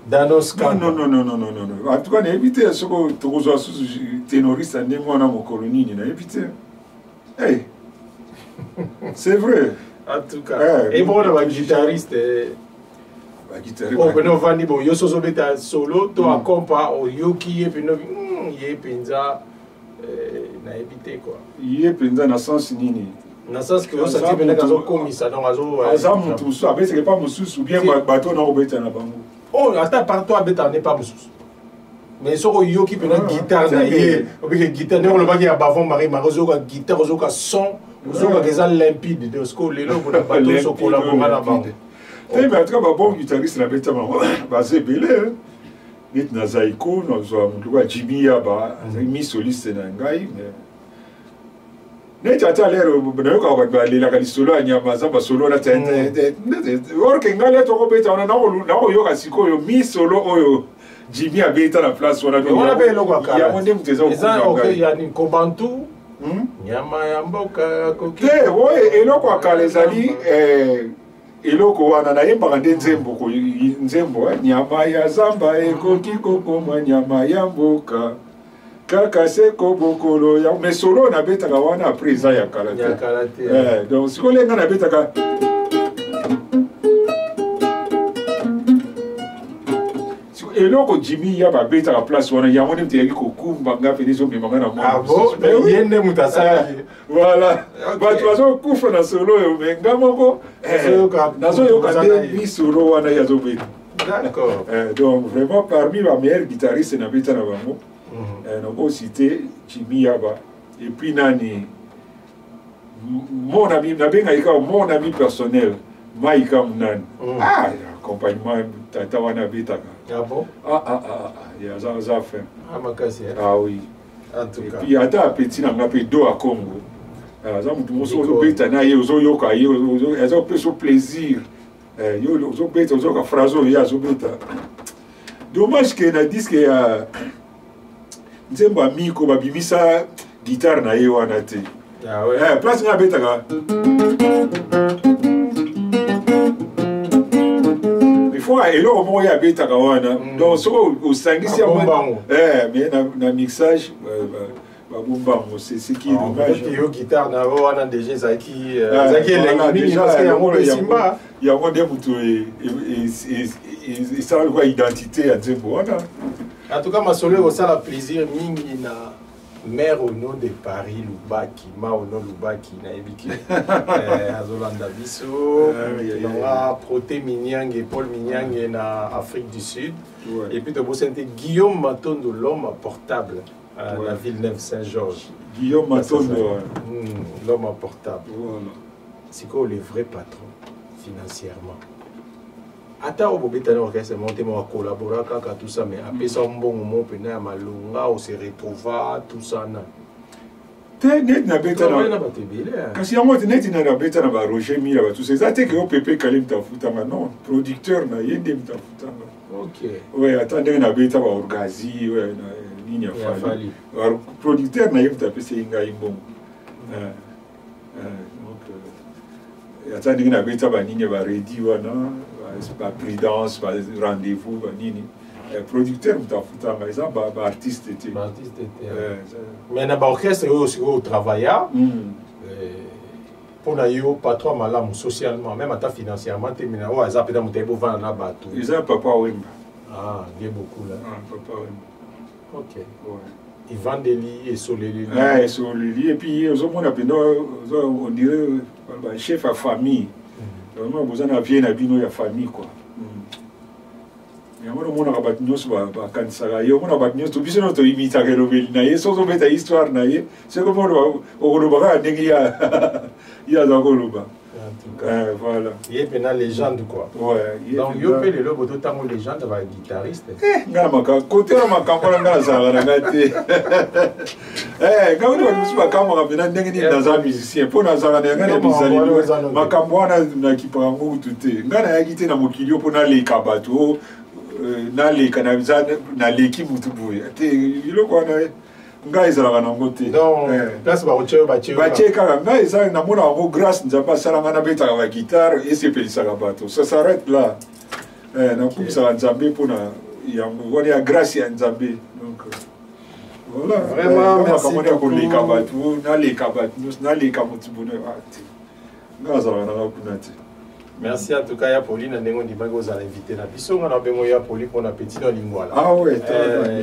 Dans nos scans. Non. En tout cas, évitez ce que tu as ténoriste à Némoana, mon colonie, évitez. Hey, c'est vrai. En tout cas. Et bon, le guitariste. Oh, ben on va dire, yo so beta solo, to acompa, o yo qui est pino, yé pinza, na éviter quoi. Yé pinza na sens nini. Na sens que ça dit ben kazo komisa, donc azo. Azam tout ça, mais c'est pas mususu ou bien bateau na obeta na bango. Oh, attends, par toi beta n'est pas mususu. Mais so yo qui pino guitare na yé, o bien guitare, on le va dire bavon mari marozo ka guitare, ozo ka son, ozo ka keza limpide de ce que les lots pour bateau so collaborer na bango. Mais en tout cas, bon guitariste, la bête, c'est belé. Il y a Zaiko, Jimmy Yaba, mis soliste Nangai. Mais tu as l'air de la solo à Nyamaza, solo la tête. Or, quand on a trouvé, on a mis solo, Jimmy a bêta la place. On a une Kobantu. Nyama Yamboka, Koki. Oui, et là, quoi, les alliés. Eloko wana na yemba ngande nzembo nyama ya zamba ekoki kokoma nyama ya mboka kaka seko bokolo ya mais solo na betaka wana après ça ya karaté donc siko lenga na betaka eloko Jimmy ya ba betaka place wana ya moni mtiyaki kokumba ngafe nizo memanga na mwana. Ah bon, mais yende mutasala. Voilà. Bah tu vas kufa na solo yo menga moko. Nazo yo kande mi solo wana ya zo beta. D'accord. Donc vraiment parmi les meilleurs guitaristes na beta na bango. On peut citer Jimmy Yaba et puis nani mon ami mon ami personnel Maïka Mnan. Ah, accompagnement tata wana beta. Ah bon? Il y a ça à faire. Ah, ma casse. Ah oui. En tout cas. Et puis, à ta petit, on a fait dos à Congo. Ça me dit, on bête, on a eu un plaisir. On bête, on a phrase, on a bête. Dommage que na disque ya nzemba miko babimisa guitare na yewa na te. Ah ouais. Place na bête ga. Et là, au moment où il y a des Tagawana, donc au Sangisi, mais na mixage, c'est ce qui est dommage. Il y a une guitare, on a déjà Zaki, Zaki est parce qu'il y a un Simba. Il y a un démoutou et ça a une identité à Zembo. En tout cas, ma solo, ça a plaisir, mingi na maire au nom de Paris, Lubaki, ma au nom Lubaki, na ebiki, Azolanda Bisso, on a Proté Minyang et Paul Minyang na Afrique du Sud, et puis de Bossente Guillaume Matondo, l'homme portable, à la Villeneuve-Saint-Georges. Guillaume Matondo, l'homme portable. C'est quoi le vrai patron financièrement? Ata obobeta na orchestre monté mo collaborer kaka tout ça mais après ça mbongo mo pena malunga on se retrouva tout ça na net na beta na kasi yango net na beta na ba Roger Mila ba tout ça ça te que OPP Kalim ta futanga non producteur na yende mta futanga. OK ouais attendez na beta ba Orgazi ouais na nini ya fali producteur na yemta pese inga imbongo donc attendez na beta ba nini ba ready wana pas prudence, pas rendez-vous, pas nini. Producteur, mais ça, artiste était. Mais dans l'orchestre, il y a aussi au travail. Pour nous, patron malam socialement, même financièrement, tu as ça peut être pour vendre un bateau. Ils ont papa Wimba. Ah, il y a beaucoup là. Papa Wimba. Ok. Ils vendent des lits et sur les lits. Oui, sur les lits. Et puis, on dirait chef à famille. Vraiment, vous en avez un bino ya famille quoi. Ya mona ka batnyos ba kansara yo mona batnyos to biso no to imita ke robeli na yeso so beta histoire na ye c'est comme on le ba ndenge ya za ko loba. Voilà. Il y a une légende quoi. Ouais. Donc yo pe le lobo to tango légende ba guitariste. Ngana maka côté na makambo ngana za na ngati. Quand on se bat comme on a ndenge ni dans un musicien pour na za na ngana bizali makambo wana na kipango tuté ngana ya gite na mokilio pour na le kabato na le kanavisa na leki mutubuya te iloko na ngai zala na ngote non place ba oche ba cheka ngai za na mona ngo grâce nzamba sala ngana beta ba guitare et c'est pelisa ka bato ça s'arrête là nakumisaka nzambe mpona yango wana ya grâce ya nzambe donc voilà vraiment merci makambo ya koleka bato naleka bato nyonso naleka motu bone te nga azalaka nanga kuna te. Merci en tout cas ya Pauline ndenge ndimaki ozala invité na biso nga na bengo ya Pauline mpona petit na lingwala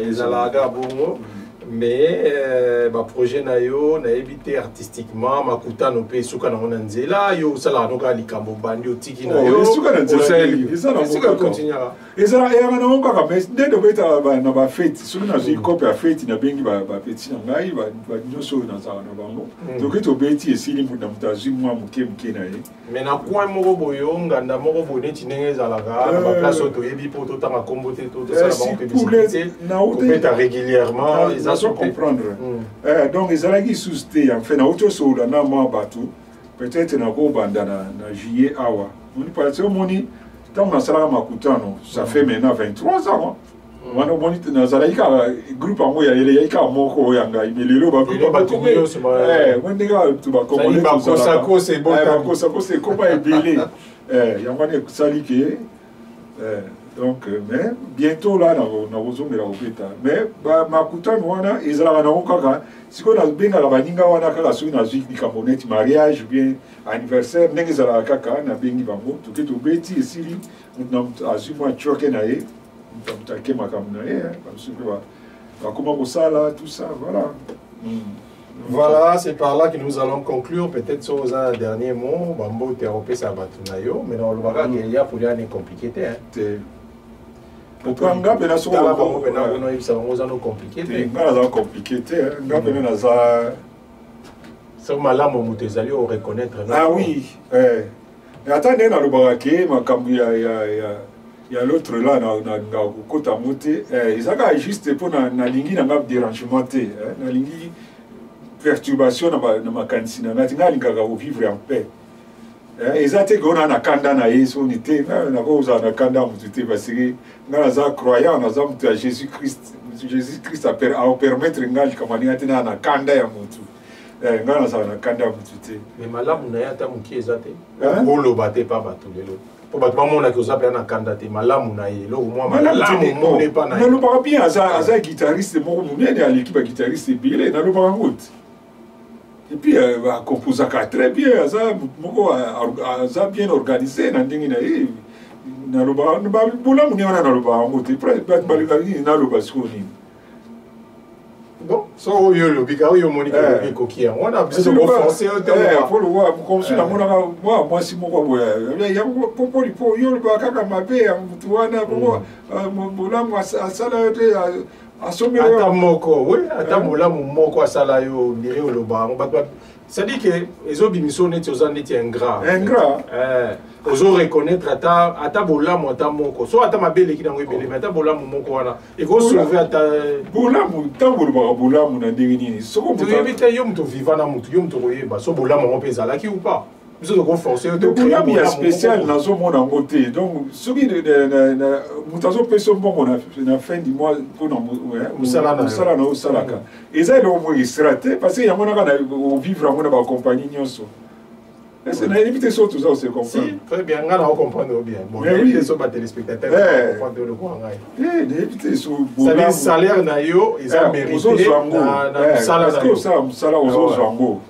ezalaka bongo mais projet na yo nayebi te artistiquement makutano mpe esuka nango na nzela yo osalaka noka likambo bandi otiki na yo ezalaka nango kaka mais nde tobetaka na bafete soki nazwi kope ya fete nabengi bapeti na ngai nyonso oyo nazalaka na bango toki tobeti esili na moto azwi mwa moke na ye mais na point moko boye nganda moko boye neti ndenge ezalaka na baplace oyo toyebi mpo totanga kombo te tosala bango publicité kobeta régulièrement comprendre donc ezalaki lisusu te en fait nauti osola na mwa bato peut-être nakobanda na juillet awa moni parce omoni ntango nasalaka makutano ça fait maintenant 23 ans wana omoni nazalaki kaka groupe yango yayeleyaki kaka moko oyo ya ngai mais lelo bakosakose ekoma ebele yango wana ekosali ke donc mais bientôt là nakozongela kobeta mais makutano wana ezalaka nango kaka sikoyo nabengaka baninga wana kaka soki nazwi likambo neti mariage bien anniversaire ndenge ezalaka kaka nabengi bango toke tobeti esili moto azwi mwa tioke na ye moto ake makambo na ye bamosusu mpe bakoma kosala tout ça voilà. Voilà, c'est par là que nous allons conclure. Peut-être sur un dernier mot, Bambo Théropé Sabatunayo, mais dans le bagage, il y a pour les compliqué. Pourquoi nga pena so nga compliqué nga pena naza so malamu mutezali o reconnaître. Ah oui, attendez na lobaka ke makambu ya l'autre là na kota mote ezaka juste pour na lingi na ngab dérangement te na lingi perturbation na makanisi na ngati ngalingaka vivre en paix. Ezate qu'on a na kanda na yesu ni te na koza na kanda mutu te parce que nga za croyant na za mutu ya Jésus-Christ a permettre ngali kama ni atina na kanda ya mutu nga na za na kanda ya mutu te mais malamu na yata muki ezate bolo bate pa batu lelo po batu bamona ke ozape na kanda te malamu na ye lo moi malamu mone pa na mais le pas bien za guitariste moko munene à l'équipe guitariste bilé na lo pas route. Et puis, composaka très bien, ça bien organisé, bon, so yo bika yo monika kokia. On a besoin de renforcer au terrain. Faut le voir, comme si moi si moko boya. Ya po yo le baka kama be mtuana bolamu asala yote ata moko oui ata molamu moko asala yo ndire oloba c'est-à-dire que ezobimiso neti oza neti ingrat ozo reconnaître ata bolamu ata moko so ata mabele ki nango ebele mais ata bolamu moko wana ekosauve ata bolamu ntango olobaka bolamu na ndenge nini toyebi te yo moto viva na motu yo moto koyeba so bolamu yango mpe ezalaki ou pas biso tokoforce yo bolamu ya spécial nazomona yango te donc soki moto azopesa mbongo na fin du mois mpona mosala na osalaka eza eloko mo extra te parce que yango naka na ovivre yango na bacompagnie nyonso nayebi te so toza ose comprendre très bien nga na ocomprendre bien bon nayebi te so batéléspectateur comprendre eloko ya ngai nayebi te so salaire na yo eza mérité na mosala na yo osala mosala ozozwa yango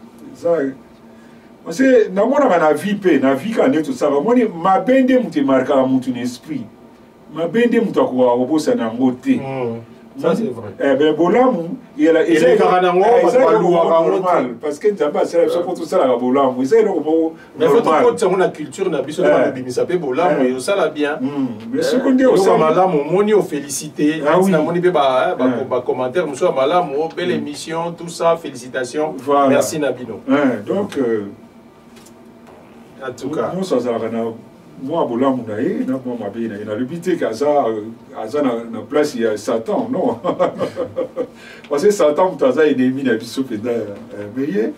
parce que namonaka na vie mpe na vie kaka nde tosala moni mabe nde moto emarkaka motu na esprit mabe nde moto akoka kobosana yango te ça c'est vrai ben bolamu ezalaka nango normal parce que nzambe asala biso mpo tosalaka bolamu eza eloko normal yango na culture na biso babimisa mpe bolamu ezosala bien mais soki nde osala malamu omoni ofélicité namoni mpe bacommentaire mosusu ya malamu belle émission tout ça félicitations merci na bino donc en tout cas nyonso azalaka na mwa bolamu na ye na mwa mabe na ye nalobi te ke aza na place ya satan non parce que satan moto aza ennemi na biso mpenza mais ye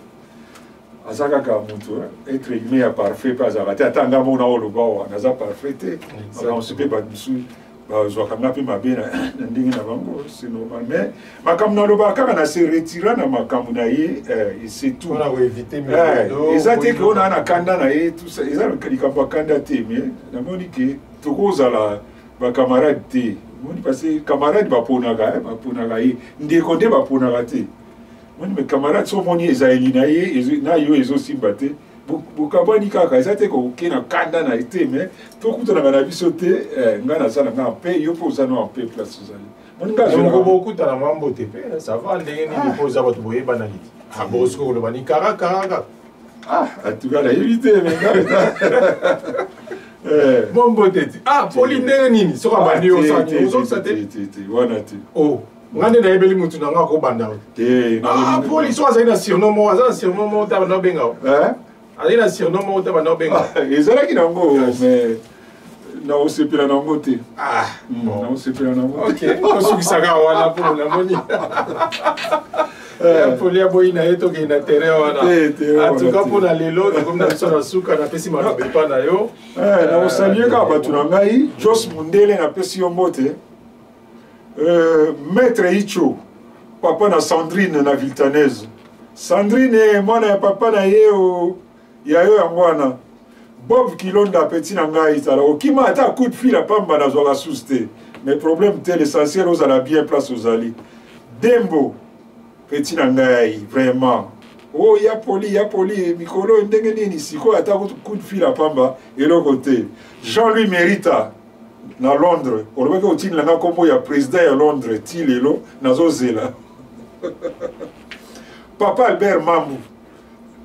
aza kaka moto être humain ya parfait mpe azalaka te ata nga mona oloba wana aza parfait te makamso mpe bato mosusu bazwaka nga mpe mabe na ndenge na bango c'est normal mais makambo nalobaka kaka na se retira na makambo na ye c'est tout eza te ke ona na kanda na ye eza likambo ya kanda te mais namoni ke tokozala ba camarade te moni parce que camarade ba ponaka ye ndeko nde ba ponaka te moni me camarade so moni ezali na ye na yo ezo simba te bukabani kaka eza te ko kena kanda na ete mais to kutana na biso te ngana sala nga pe yo po za no pe place ozali moni nga je ko beaucoup na mambo te pe ça va ndenge ni poza ba to boye banali ah bosko ko bani kara ah atuka la éviter mais Bombo tete. Ah, poli ndenge nini? Soka bandi yo sa ni. Ozo sa te. Wana te. Oh, ngande na ebeli mutu na nga ko banda. Ah, poli so azali na surnom mo, azali na surnom mo ta banda benga. Azali na surnom mo ta banda benga. Ezala ki nango mais na osepela nango te. Ah, na osepela nango. OK. Ko sukisaka wana pour la moni. Poli aboyi na yeto ke na terrain wana. En tout cas pour la lelo comme na biso na suka na pesi ma bepa na yo. Na osalie ka batu na ngai Jos Mundele na pesi yo mbote. Maître Icho papa na Sandrine na Viltanaise. Sandrine mwana ya papa na yeo ya yo yangwana. Bob Kilonda petit na ngai tala okima ata coup de fil a pamba na zola souste. Mais problème tel l'essentiel aux ala bien place aux ali. Dembo petit nangai vraiment oh ya poli mikolo ndenge nini siko ata coup de fil à pamba et le côté Jean-Louis Mérita na Londres on va que otine la kombo ya président ya Londres ti lelo nazozela papa Albert Mambu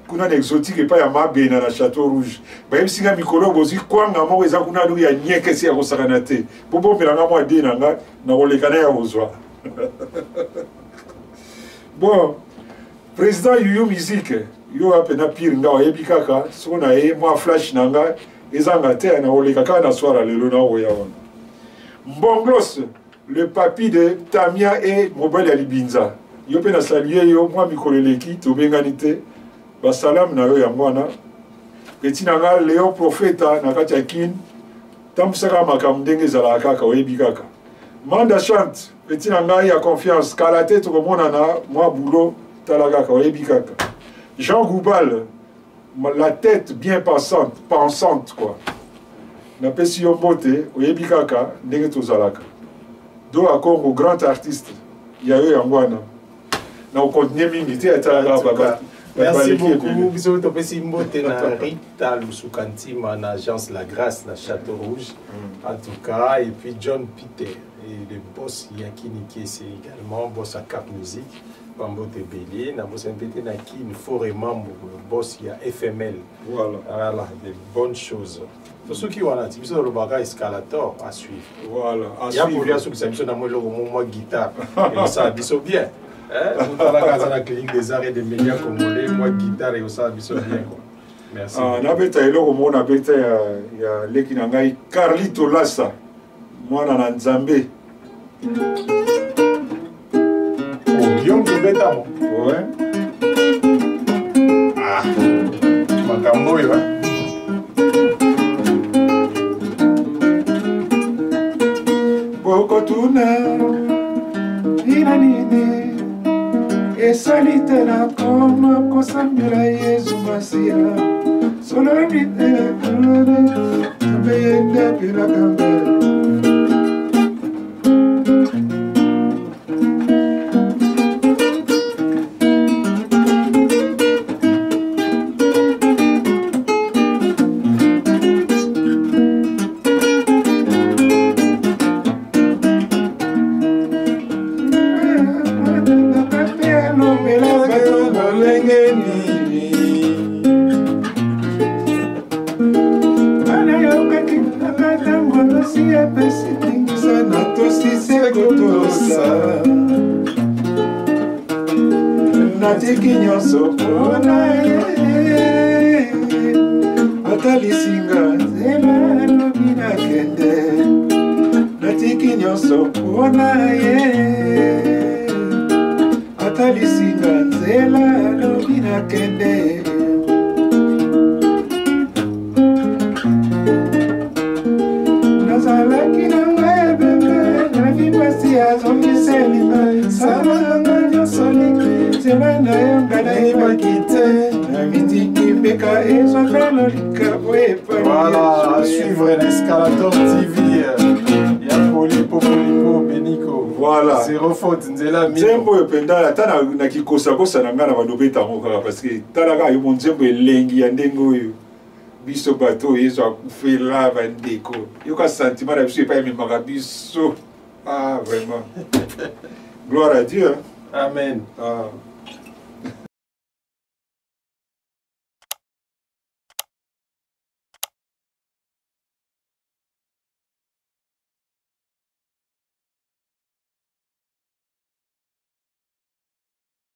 kuna exotique pa ya mabe na Château Rouge ba yimsinga mikolo bozi kwanga mo eza kuna lu ya nyeke si ya kosakana te bobo melanga mo ade nanga na olekana ya ozwa. Bon, président Yuyu Musique, yo apena pire nga oyebi kaka, sona e moi flash nanga ezanga te na oleka kaka na swara lelo na oya wana. Mbonglos, le papi de Tamia et Mobile Alibinza. Yo pena saluer yo moi mikoleleki to benganite. Ba salam na yo ya mwana. Petit nanga Léon Prophète na kati ya kin. Tamsaka makamdenge zala kaka oyebi kaka. Manda chante petit nanga ya confiance kala tête ko mona na moi boulot talagaka oyebi kaka. Jean Goubal la tête bien pensante quoi. Na pesi yo mbote oyebi kaka ndenge tozalaka. Do accord au grand artiste ya yo yangwana. Na o continuer mingi te atala baba. Merci beaucoup. Bisous to pesi mbote na Rita Lusukantima na agence La Grâce na Château Rouge. En tout cas et puis John Peter et le boss Yakini Kese également boss à Cap Musique. Bambote Bélier, na boss MPT na qui il faut vraiment le boss il y a FML. Voilà, des bonnes choses. Pour ceux qui ont un petit peu le bagage escalator à suivre. Voilà, à suivre. Il y a pour les ceux qui savent moi guitare et ça biso bien. Vous avez la case à la clinique des arts et des médias congolais, moi guitare et ça biso bien quoi. Merci. Ah, na beta eloko mo na beta ya leki na ngai Carlito Lassa. Mwana na Nzambe. Guillaume Tobeta mo. Ouais. Ah. Makambo yo. Boko tuna ina nini esalite na koma kosambela Yesu Masia solo mite sabeyende pila kamba. Voilà, à suivre l'Escalator TV. Voilà. Zéro faute, nzela mino. Nzembo yopenda ata na kikosa na nga na banobeta ngo kaka parce que talaka yo nzembo elengi ya ndengo yo. Biso bato yezo akufela bandeko. Yo ka sentiment na biso epa ememaka biso. Ah vraiment. Gloire à Dieu. Amen. Ah.